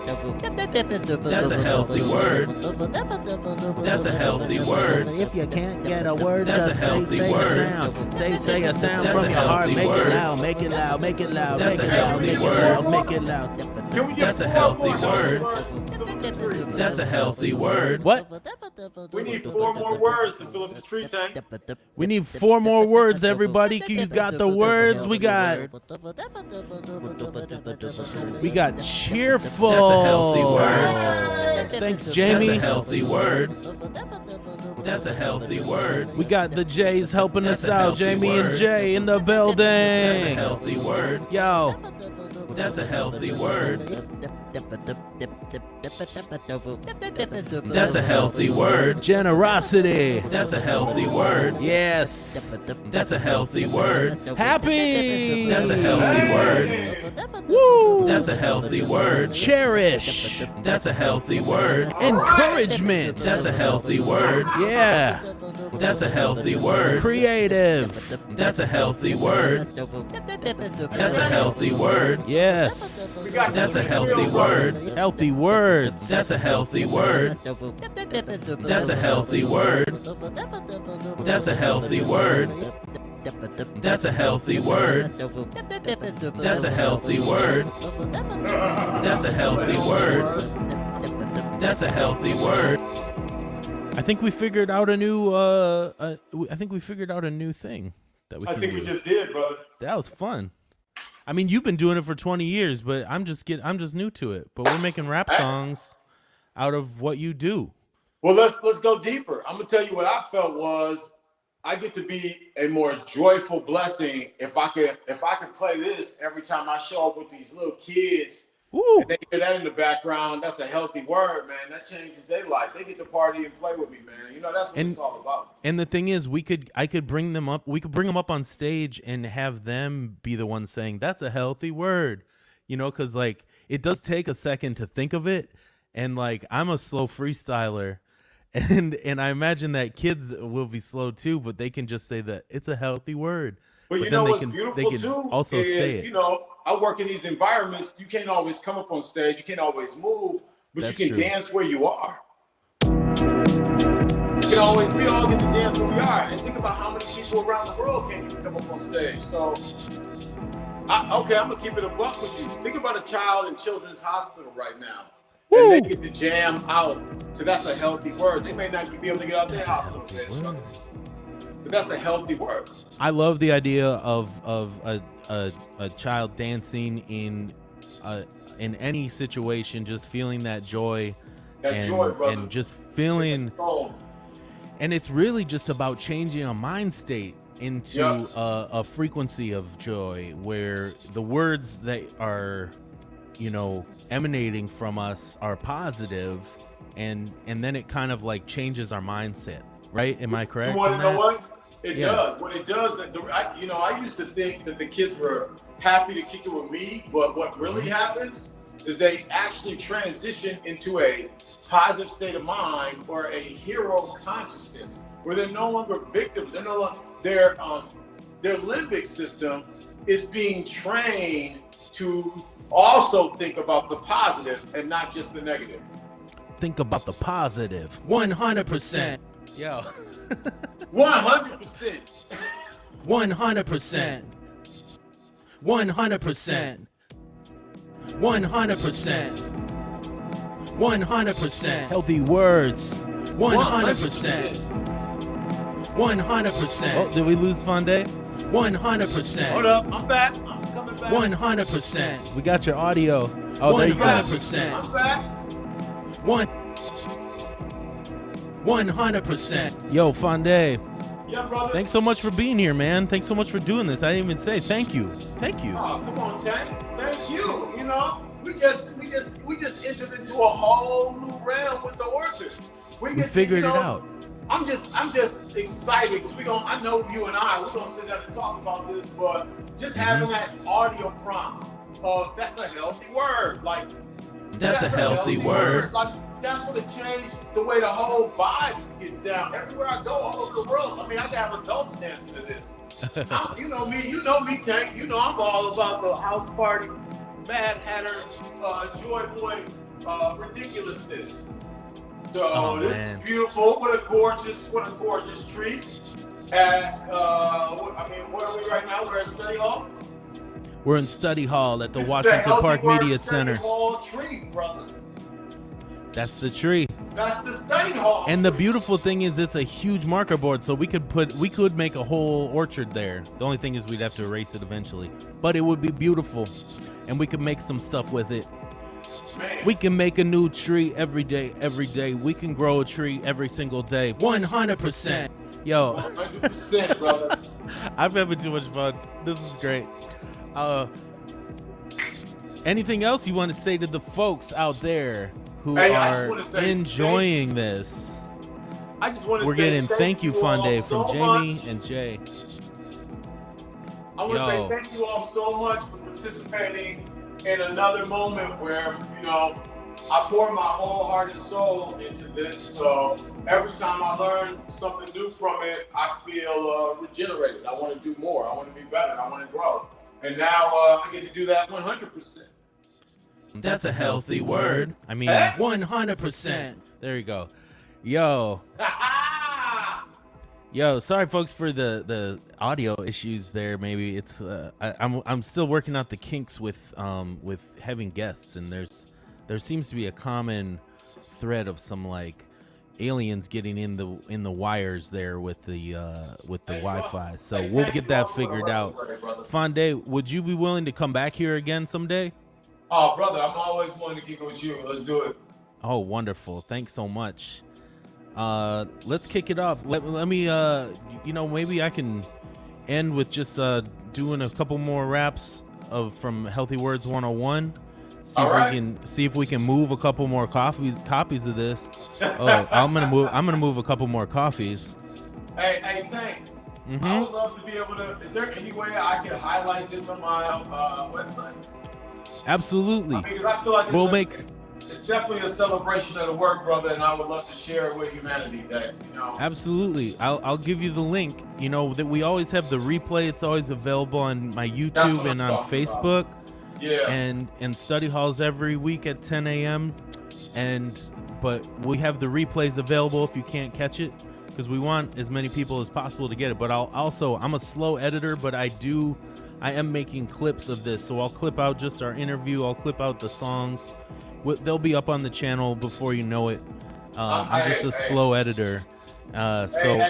That's a healthy word. That's a healthy word.
If you can't get a word,
That's
just
a healthy
say a
word.
sound. Say a sound
That's
from
a
your heart.
healthy
Make it
word.
loud, make it loud, make it loud,
That's
make
a
it loud,
healthy
make it
word.
loud, make it loud.
Can we get
That's a
four
healthy
more
word.
words to fill up the tree?
That's a healthy word. What?
We need 4 more words to fill up the tree tank.
We need 4 more words, everybody. You got the words. We got cheerful.
That's
a healthy word. Thanks, Jamie. That's a healthy word. That's a healthy word. We got the J's helping us out. Jamie and Jay in the building. That's a healthy word. Yo. That's a healthy word. That's a healthy word. Generosity. That's a healthy word. Yes. That's a healthy word. Happy. That's a healthy word. Woo. That's a healthy word. Cherish. That's a healthy word. Encouragement. That's a healthy word. Yeah. That's a healthy word. Creative. That's a healthy word. That's a healthy word. Yes. That's a healthy word. Healthy words. That's a healthy word. That's a healthy word. That's a healthy word. That's a healthy word. That's a healthy word. That's a healthy word. That's a healthy word. I think we figured out a new. I think we figured out a new thing that we can
I think
do.
we just did, brother.
That was fun. I mean, you've been doing it for 20 years, but I'm just new to it. But we're making rap songs out of what you do.
Well, let's go deeper. I'm gonna tell you what I felt was I get to be a more joyful blessing if I could play this every time I show up with these little kids
Woo.
And they hear that in the background. That's a healthy word, man. That changes their life. They get to party and play with me, man. You know, that's what it's all about.
And the thing is, I could bring them up. We could bring them up on stage and have them be the ones saying that's a healthy word, because like it does take a second to think of it, and like I'm a slow freestyler, and I imagine that kids will be slow too, but they can just say that it's a healthy word.
But you know what's beautiful too
also say
is, I work in these environments. You can't always come up on stage. You can't always move, but
That's
you can
true.
dance where you are. We all get to dance where we are. And think about how many people around the world can't even come up on stage. So, I'm going to keep it a buck with you. Think about a child in Children's Hospital right now.
Woo.
And they get to jam out. So that's a healthy word. They may not be able to get out their hospital bed. But that's a healthy word.
I love the idea of a child dancing in any situation, just feeling that joy, and just feeling, and it's really just about changing a mind state into a frequency of joy, where the words that are, emanating from us are positive, and then it kind of like changes our mindset, right? Am I correct?
You want to know what? It does. What it does, I used to think that the kids were happy to kick it with me, but what really happens is they actually transition into a positive state of mind or a hero consciousness, where they're no longer victims. They're no longer, their limbic system is being trained to also think about the positive and not just the negative.
Think about the positive. 100%. Yo.
100%.
100%. 100%. 100%. 100%. Healthy words. 100%. 100%. Oh, did we lose Fondé? 100%.
Hold up, I'm back. I'm coming back.
100%. We got your audio. Oh, there you go. 100%.
I'm back.
100%. Yo, Fondé.
Yeah, brother.
Thanks so much for being here, man. Thanks so much for doing this. I didn't even say thank you. Thank you.
Oh, come on, Tank. Thank you. We just entered into a whole new realm with the orchard.
We figured it out.
I'm just excited because I know you and we're gonna sit down and talk about this, but just having that audio prompt of that's a healthy word. Like
that's a healthy word.
Like that's gonna change the way the whole vibes gets down. Everywhere I go all over the world. I mean, I can have adults dancing to this. You know me, Tank. I'm all about the house party, Mad Hatter, Joy Boy, ridiculousness. So this is beautiful. What a gorgeous tree. And where are we right now? We're at Study Hall.
We're in Study Hall at the Washington Park Media Center.
Study Hall tree, brother.
That's the tree.
That's the Study Hall.
And the beautiful thing is, it's a huge marker board, so we could make a whole orchard there. The only thing is, we'd have to erase it eventually, but it would be beautiful, and we could make some stuff with it.
Man.
We can make a new tree every day. We can grow a tree every single day. 100%. Yo.
100%, brother.
I'm having too much fun. This is great. Anything else you want to say to the folks out there who are enjoying this?
I just want to
We're getting thank you, Fondé, from Jamie and Jay.
I want to say thank you all so much for participating in another moment where, I pour my whole heart and soul into this. So every time I learn something new from it, I feel regenerated. I want to do more. I want to be better. I want to grow. And now I get to do that 100%.
That's a healthy word. I mean, 100%. There you go. Yo. Yo, sorry folks for the audio issues there. Maybe it's I'm still working out the kinks with having guests, and there seems to be a common thread of some like aliens getting in the wires there with the Wi-Fi. So we'll get that figured out. Fondé, would you be willing to come back here again someday?
Oh, brother, I'm always willing to keep it with you. Let's do it.
Oh, wonderful. Thanks so much. Let's kick it off. Let me maybe I can end with just doing a couple more raps from Healthy Words 101.
All right.
see if we can move a couple more copies of this. Oh, I'm gonna move a couple more coffees.
Hey, Tank. I would love to be able to. Is there any way I can highlight this on my website?
Absolutely.
Because I feel like it's definitely a celebration of the work, brother, and I would love to share it with humanity. That
Absolutely. I'll give you the link. You know that we always have the replay. It's always available on my YouTube and on Facebook.
Yeah.
And study halls every week at 10 a.m. But we have the replays available if you can't catch it, because we want as many people as possible to get it. But I'm a slow editor, but I am making clips of this, so I'll clip out just our interview. I'll clip out the songs. They'll be up on the channel before you know it. I'm just a slow editor.
Actually,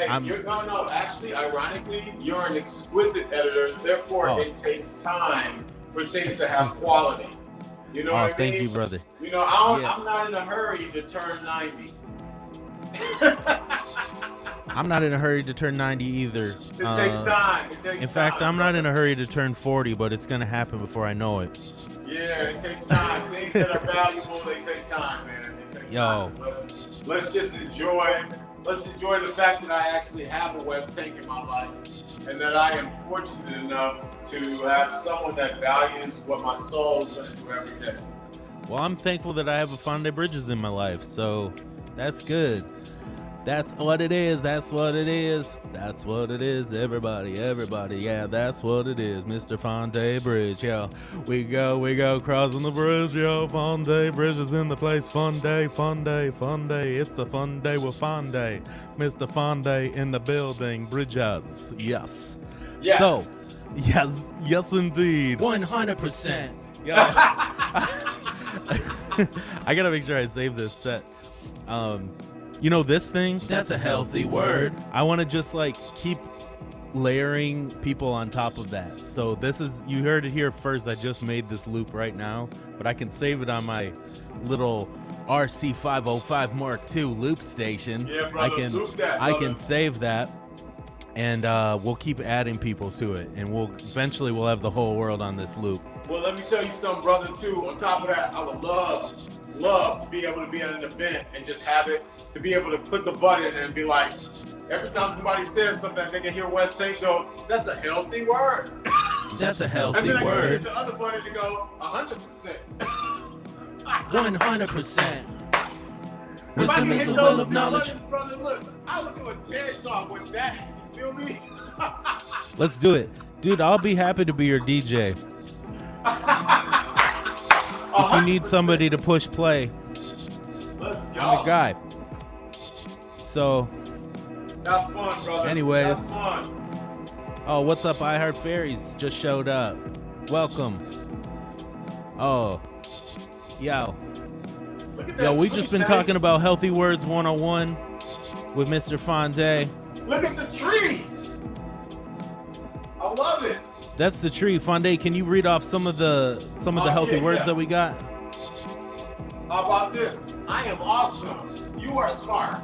ironically, you're an exquisite editor. Therefore, it takes time for things to have quality. You know what I mean?
Thank you, brother.
You know, I'm not in a hurry to turn 90.
I'm not in a hurry to turn 90 either.
It takes time.
In fact, I'm not in a hurry to turn 40, but it's going to happen before I know it.
Yeah, it takes time. Things that are valuable, they take time, man. It takes time. So let's just enjoy the fact that I actually have a West Tank in my life, and that I am fortunate enough to have someone that values what my soul is going to do every day.
Well, I'm thankful that I have a Fondé Bridges in my life, so that's good. That's what it is. That's what it is. That's what it is. Everybody. Yeah, that's what it is. Mr. Fondé Bridge. Yeah, we go crossing the bridge. Yo, Fondé Bridges in the place. Fondé. It's a fun day with Fondé. Mr. Fondé in the building. Bridges. Yes. So, yes, indeed. 100%. Yeah. I gotta make sure I save this set. You know this thing? That's a healthy word. I want to just keep layering people on top of that. So this is, you heard it here first. I just made this loop right now, but I can save it on my little RC505 Mark II loop station.
Yeah, brother, loop that,
I can save that, and we'll keep adding people to it, and eventually we'll have the whole world on this loop.
Well, let me tell you something, brother, too. On top of that, I would love to be able to be at an event and just have it, to be able to put the button and be like, every time somebody says something, they can hear West Tank go, that's a healthy word.
That's a healthy
and then
word.
I can hit the other button to go, 100%.
100%.
If I can hit
the
those
well of knowledge.
buttons, brother, look, I would do a TED Talk with that. You feel me?
Let's do it. Dude, I'll be happy to be your DJ. If you need somebody to push play,
Let's go.
I'm the guy. So,
That's fun, brother.
Anyways.
That's fun.
oh, what's up? I Heart Fairies just showed up. Welcome. Oh, yo.
Look at that
Yo, we
tree,
just been
Tank.
talking about Healthy Words 101 with Mr. Fondé.
Look at the tree. I love it.
That's the tree. Fondé, can you read off some of the healthy words that we got?
How about this? I am awesome. You are smart.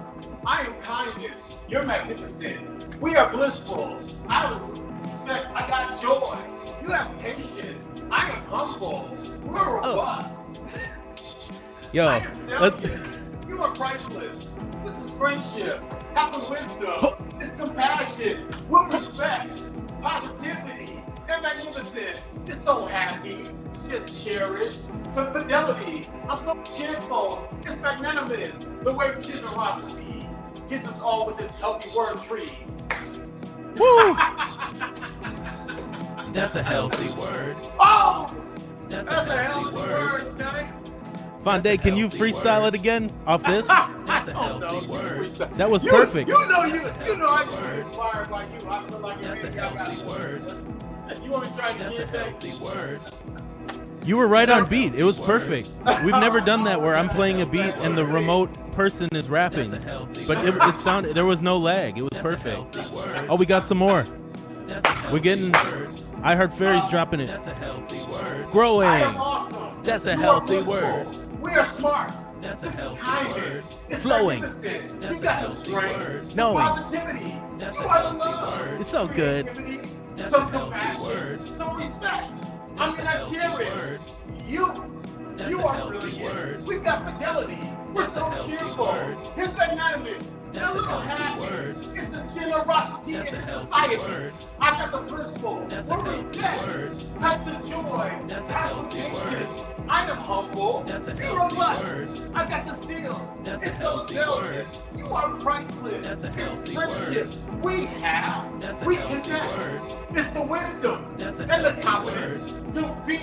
I am kindness. You're magnificent. We are blissful. I respect. I got joy. You have patience. I am humble. We're robust.
Yo,
I am selfless. You are priceless. This is friendship. Have some wisdom. It's compassion. With respect. Positivity. And magnificence. It's so happy. Just cherish. Some fidelity. I'm so cheerful. It's magnanimous. The way of generosity. Gets us all with this healthy word tree.
woo! That's a healthy word.
Oh!
That's
That's a healthy word, Tank.
Fondé, can you freestyle it again off this?
That's a
healthy
word.
That was perfect.
You know I get inspired by you. I feel like
That's a
maybe I got
healthy word.
You want me to try to
That's a
get that?
healthy word. You were right on beat. It was perfect. We've never done that where I'm playing a beat and the remote person is rapping. But it sounded, there was no lag. It was perfect. Oh, we got some more. We're getting I Heart Fairies dropping it. That's a healthy word. Growing.
I am awesome.
That's a
You are
healthy
blissful.
word.
We are smart.
That's a
This is
healthy
kindness.
word.
It's
Flowing.
magnificent.
That's
We
a
got
healthy
strength.
word. Knowing.
Positivity.
That's
You
a
are the
healthy
love.
word. It's so good.
Creativity.
That's
Some
a healthy
compassion.
word.
Some respect.
That's
I'm
a
not
healthy
caring.
word.
You You are brilliant. We've got fidelity. We're so cheerful. Here's magnanimous. And a little happy. It's the generosity in the society. I got the blissful. We're respect. That's the joy. That's the patience. I am humble. Be robust. I got the seal. It's so selfish. You are priceless. It's friendship. We have. We connect. It's the wisdom and the confidence to be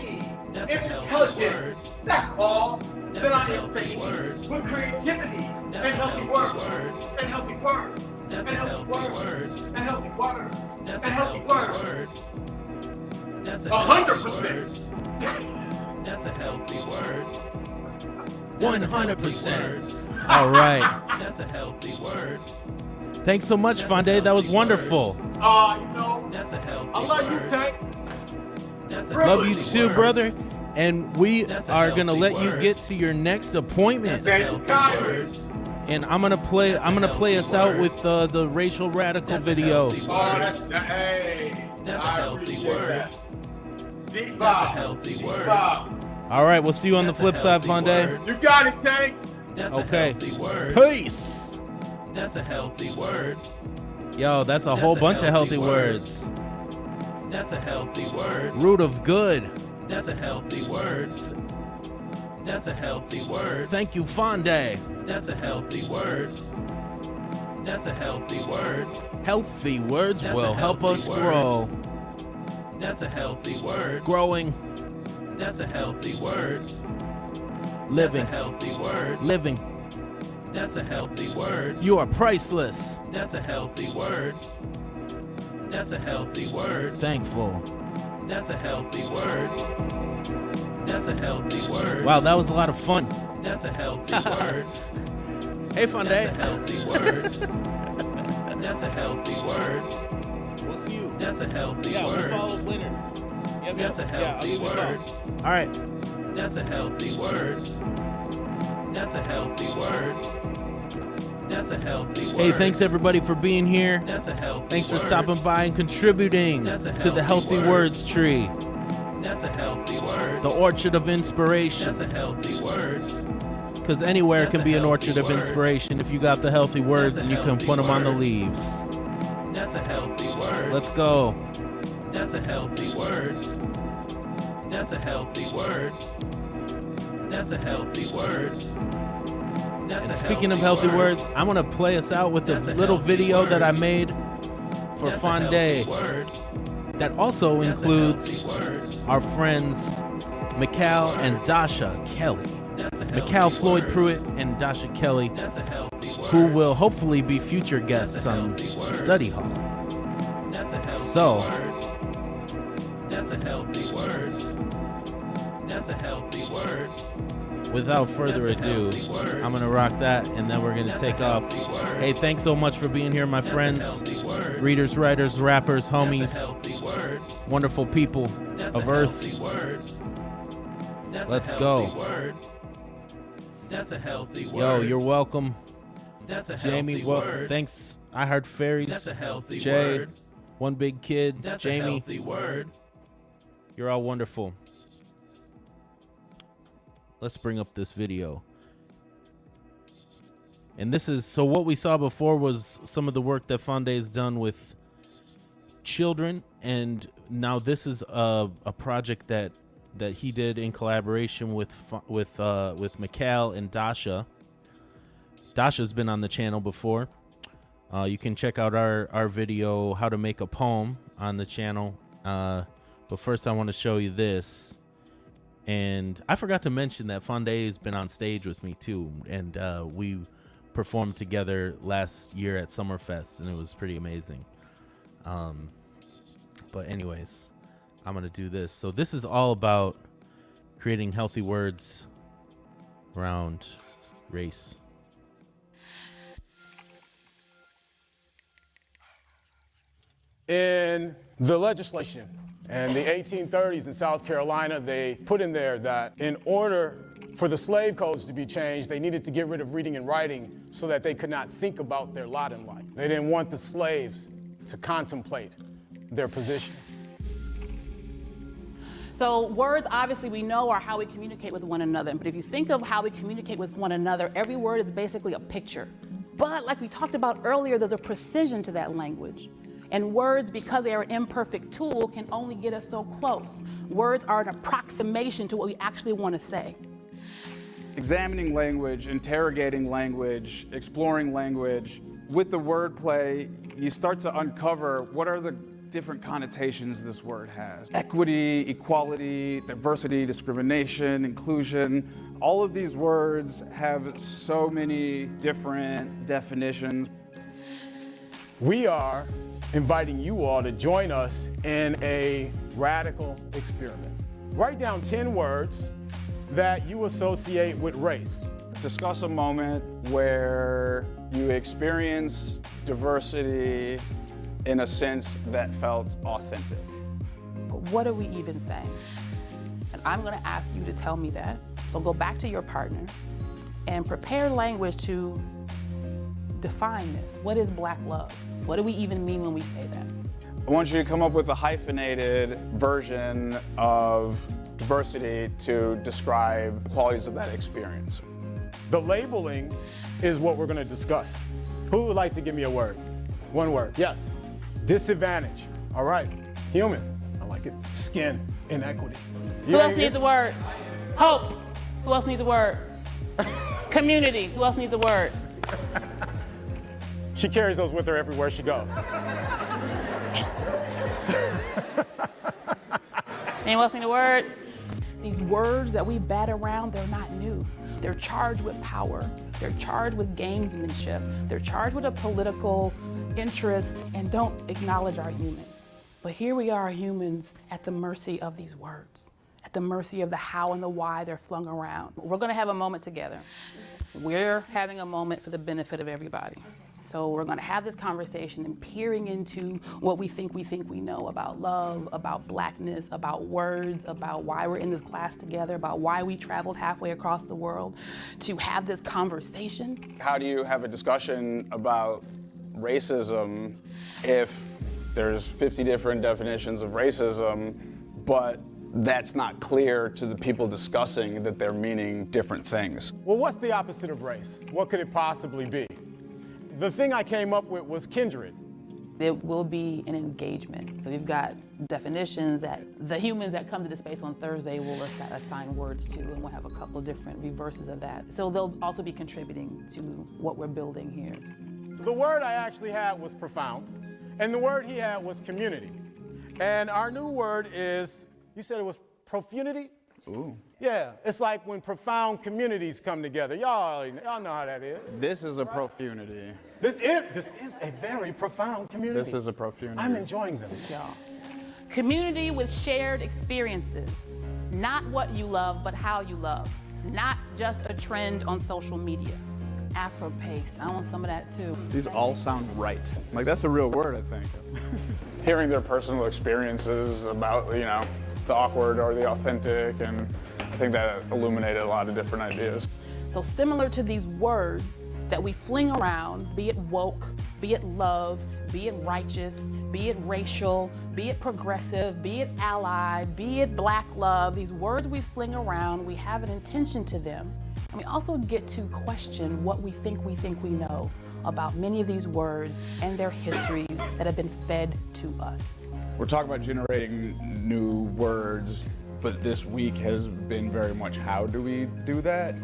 intelligent. That's all that I am saying. With creativity and healthy words. And healthy words. And healthy words. And healthy words. And healthy words. 100%.
That's a healthy word. 100%. All right. That's a healthy word. Thanks so much, Fondé. That was wonderful.
You know,
That's a healthy
I love you,
word.
Tank.
Love you too, brother. And we are gonna let you get to your next appointment. And I'm gonna play us out with the racial radical video.
That's a healthy word. Deep
That's a
bow.
healthy word.
Bow.
All right, we'll see you on the flip side, Fondé.
You got it, Tank.
Okay. Peace. That's a healthy word. Yo, that's a whole bunch of healthy words. That's a healthy word. Root of good. That's a healthy word. That's a healthy word. Thank you, Fondé. That's a healthy word. That's a healthy word. Healthy words will help us grow. That's a healthy word. Growing. That's a healthy word. Living. That's a healthy word. Living. That's a healthy word. You are priceless. That's a healthy word. That's a healthy word. Thankful. That's a healthy word. That's a healthy word. Wow, that was a lot of fun. That's a healthy word. Hey, Fondé. That's a healthy word. That's a healthy word. We'll see you. That's a healthy word. We'll follow later. Yep, that's a healthy word. All right. That's a healthy word. That's a healthy word. That's a healthy word. Hey, thanks everybody for being here. That's a healthy Thanks for stopping by and contributing to the Healthy Words tree. That's a healthy word. The orchard of inspiration. That's a healthy word. Because anywhere can be an orchard of inspiration if you got the healthy words and you can put them on the leaves. That's a healthy word. Let's go. That's a healthy word. That's a healthy word. That's a healthy word. And speaking of healthy words, I'm going to play us out with a little video that I made for Fondé that also includes our friends Mikal and Dasha Kelly. Mikal Floyd Pruitt and Dasha Kelly, who will hopefully be future guests on Study Hall. So, that's a healthy word. That's a healthy word. Without further ado, I'm going to rock that, and then we're going to take off. Hey, thanks so much for being here, my friends, readers, writers, rappers, homies, wonderful people of Earth. Let's go. Yo, you're welcome. Jamie, well, thanks. I Heart Fairies, Jay, One Big Kid, Jamie. You're all wonderful. Let's bring up this video. And this is, so what we saw before was some of the work that Fondé has done with children, and now this is a project that he did in collaboration with Mikal and Dasha. Dasha's been on the channel before. You can check out our video, How to Make a Poem, on the channel. But first I want to show you this. And I forgot to mention that Fondé has been on stage with me too, and we performed together last year at Summerfest, and it was pretty amazing. But anyways, I'm gonna do this. So this is all about creating healthy words around race.
In the legislation in the 1830s in South Carolina, they put in there that in order for the slave codes to be changed, they needed to get rid of reading and writing so that they could not think about their lot in life. They didn't want the slaves to contemplate their position.
So words, obviously, we know are how we communicate with one another. But if you think of how we communicate with one another, every word is basically a picture. But like we talked about earlier, there's a precision to that language. And words, because they are an imperfect tool, can only get us so close. Words are an approximation to what we actually want to say.
Examining language, interrogating language, exploring language. With the wordplay, you start to uncover what are the different connotations this word has. Equity, equality, diversity, discrimination, inclusion. All of these words have so many different definitions.
We are inviting you all to join us in a radical experiment. Write down 10 words that you associate with race.
Discuss a moment where you experienced diversity in a sense that felt authentic.
But what are we even saying? And I'm going to ask you to tell me that. So go back to your partner and prepare language to define this. What is Black love? What do we even mean when we say that?
I want you to come up with a hyphenated version of diversity to describe the qualities of that experience.
The labeling is what we're going to discuss. Who would like to give me a word? One word. Yes. Disadvantage. All right. Human. I like it. Skin. Inequity.
Who else needs a word? Hope. Who else needs a word? Community. Who else needs a word?
She carries those with her everywhere she goes.
Anyone else need a word? These words that we bat around, they're not new. They're charged with power. They're charged with gamesmanship. They're charged with a political interest and don't acknowledge our humans. But here we are, humans, at the mercy of these words, at the mercy of the how and the why they're flung around. We're gonna have a moment together. We're having a moment for the benefit of everybody. So we're gonna have this conversation and peering into what we think we know about love, about Blackness, about words, about why we're in this class together, about why we traveled halfway across the world to have this conversation.
How do you have a discussion about racism if there's 50 different definitions of racism, but that's not clear to the people discussing that they're meaning different things?
Well, what's the opposite of race? What could it possibly be? The thing I came up with was kindred.
It will be an engagement. So we've got definitions that the humans that come to the space on Thursday will assign words to, and we'll have a couple different reverses of that. So they'll also be contributing to what we're building here.
The word I actually had was profound, and the word he had was community. And our new word is, you said it was profunity?
Ooh.
Yeah, it's like when profound communities come together. Y'all know how that is.
This is a profunity.
This is a very profound community.
This is a profunity.
I'm enjoying them.
Y'all. Community with shared experiences. Not what you love, but how you love. Not just a trend on social media. Afro-paced, I want some of that too.
These all sound right. Like, that's a real word, I think. Hearing their personal experiences about, the awkward or the authentic, and I think that illuminated a lot of different ideas.
So similar to these words that we fling around, be it woke, be it love, be it righteous, be it racial, be it progressive, be it allied, be it Black love, these words we fling around, we have an intention to them. And we also get to question what we think we know about many of these words and their histories that have been fed to us.
We're talking about generating new words, but this week has been very much how do we do that?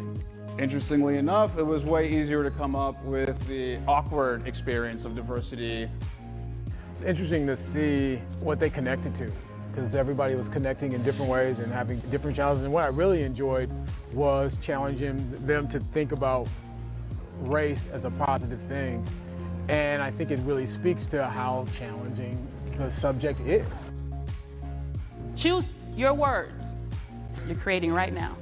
Interestingly enough, it was way easier to come up with the awkward experience of diversity.
It's interesting to see what they connected to, because everybody was connecting in different ways and having different challenges. And what I really enjoyed was challenging them to think about race as a positive thing. And I think it really speaks to how challenging the subject is.
Choose your words you're creating right now.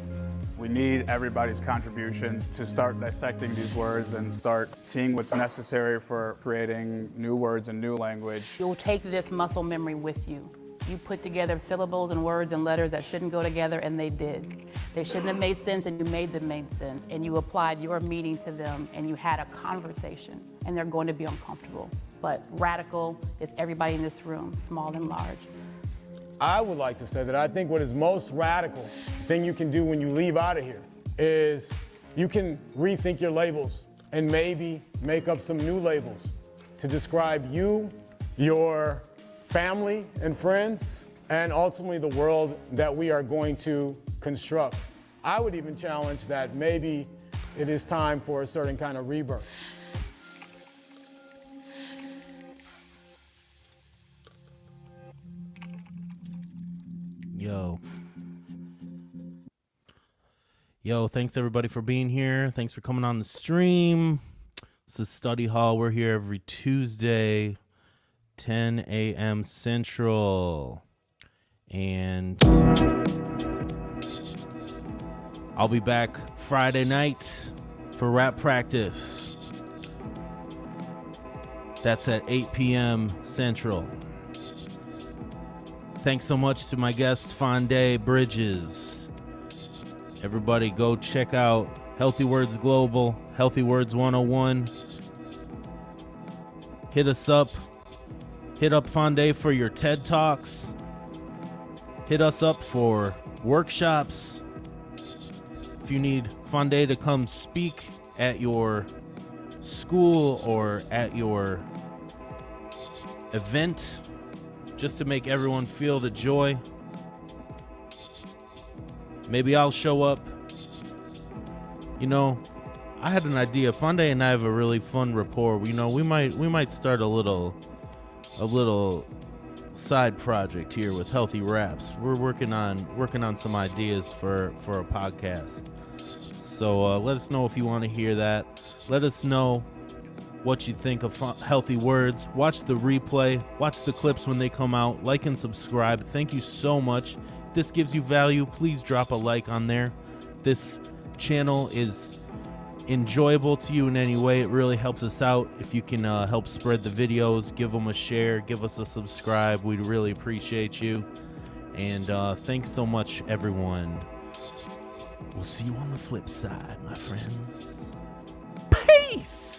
We need everybody's contributions to start dissecting these words and start seeing what's necessary for creating new words and new language.
You'll take this muscle memory with you. You put together syllables and words and letters that shouldn't go together, and they did. They shouldn't have made sense, and you made them make sense, and you applied your meaning to them, and you had a conversation, and they're going to be uncomfortable. But radical is everybody in this room, small and large.
I would like to say that I think what is most radical thing you can do when you leave out of here is you can rethink your labels and maybe make up some new labels to describe you, your family and friends, and ultimately the world that we are going to construct. I would even challenge that maybe it is time for a certain kind of rebirth.
Yo, thanks everybody for being here. Thanks for coming on the stream. This is Study Hall. We're here every Tuesday, 10 a.m. Central. And I'll be back Friday night for rap practice. That's at 8 p.m. Central. Thanks so much to my guest, Fondé Bridges. Everybody go check out Healthy Words Global, Healthy Words 101. Hit us up. Hit up Fondé for your TED Talks. Hit us up for workshops. If you need Fondé to come speak at your school or at your event, just to make everyone feel the joy, maybe I'll show up. You know, I had an idea. Fondé and I have a really fun rapport. You know, we might start a little side project here with Healthy Raps. We're working on some ideas for a podcast. So let us know if you want to hear that. Let us know what you think of Healthy Words. Watch the replay. Watch the clips when they come out. Like and subscribe. Thank you so much. If this gives you value, please drop a like on there. If this channel is enjoyable to you in any way, it really helps us out. If you can help spread the videos, give them a share, give us a subscribe. We'd really appreciate you. And thanks so much, everyone. We'll see you on the flip side, my friends. Peace!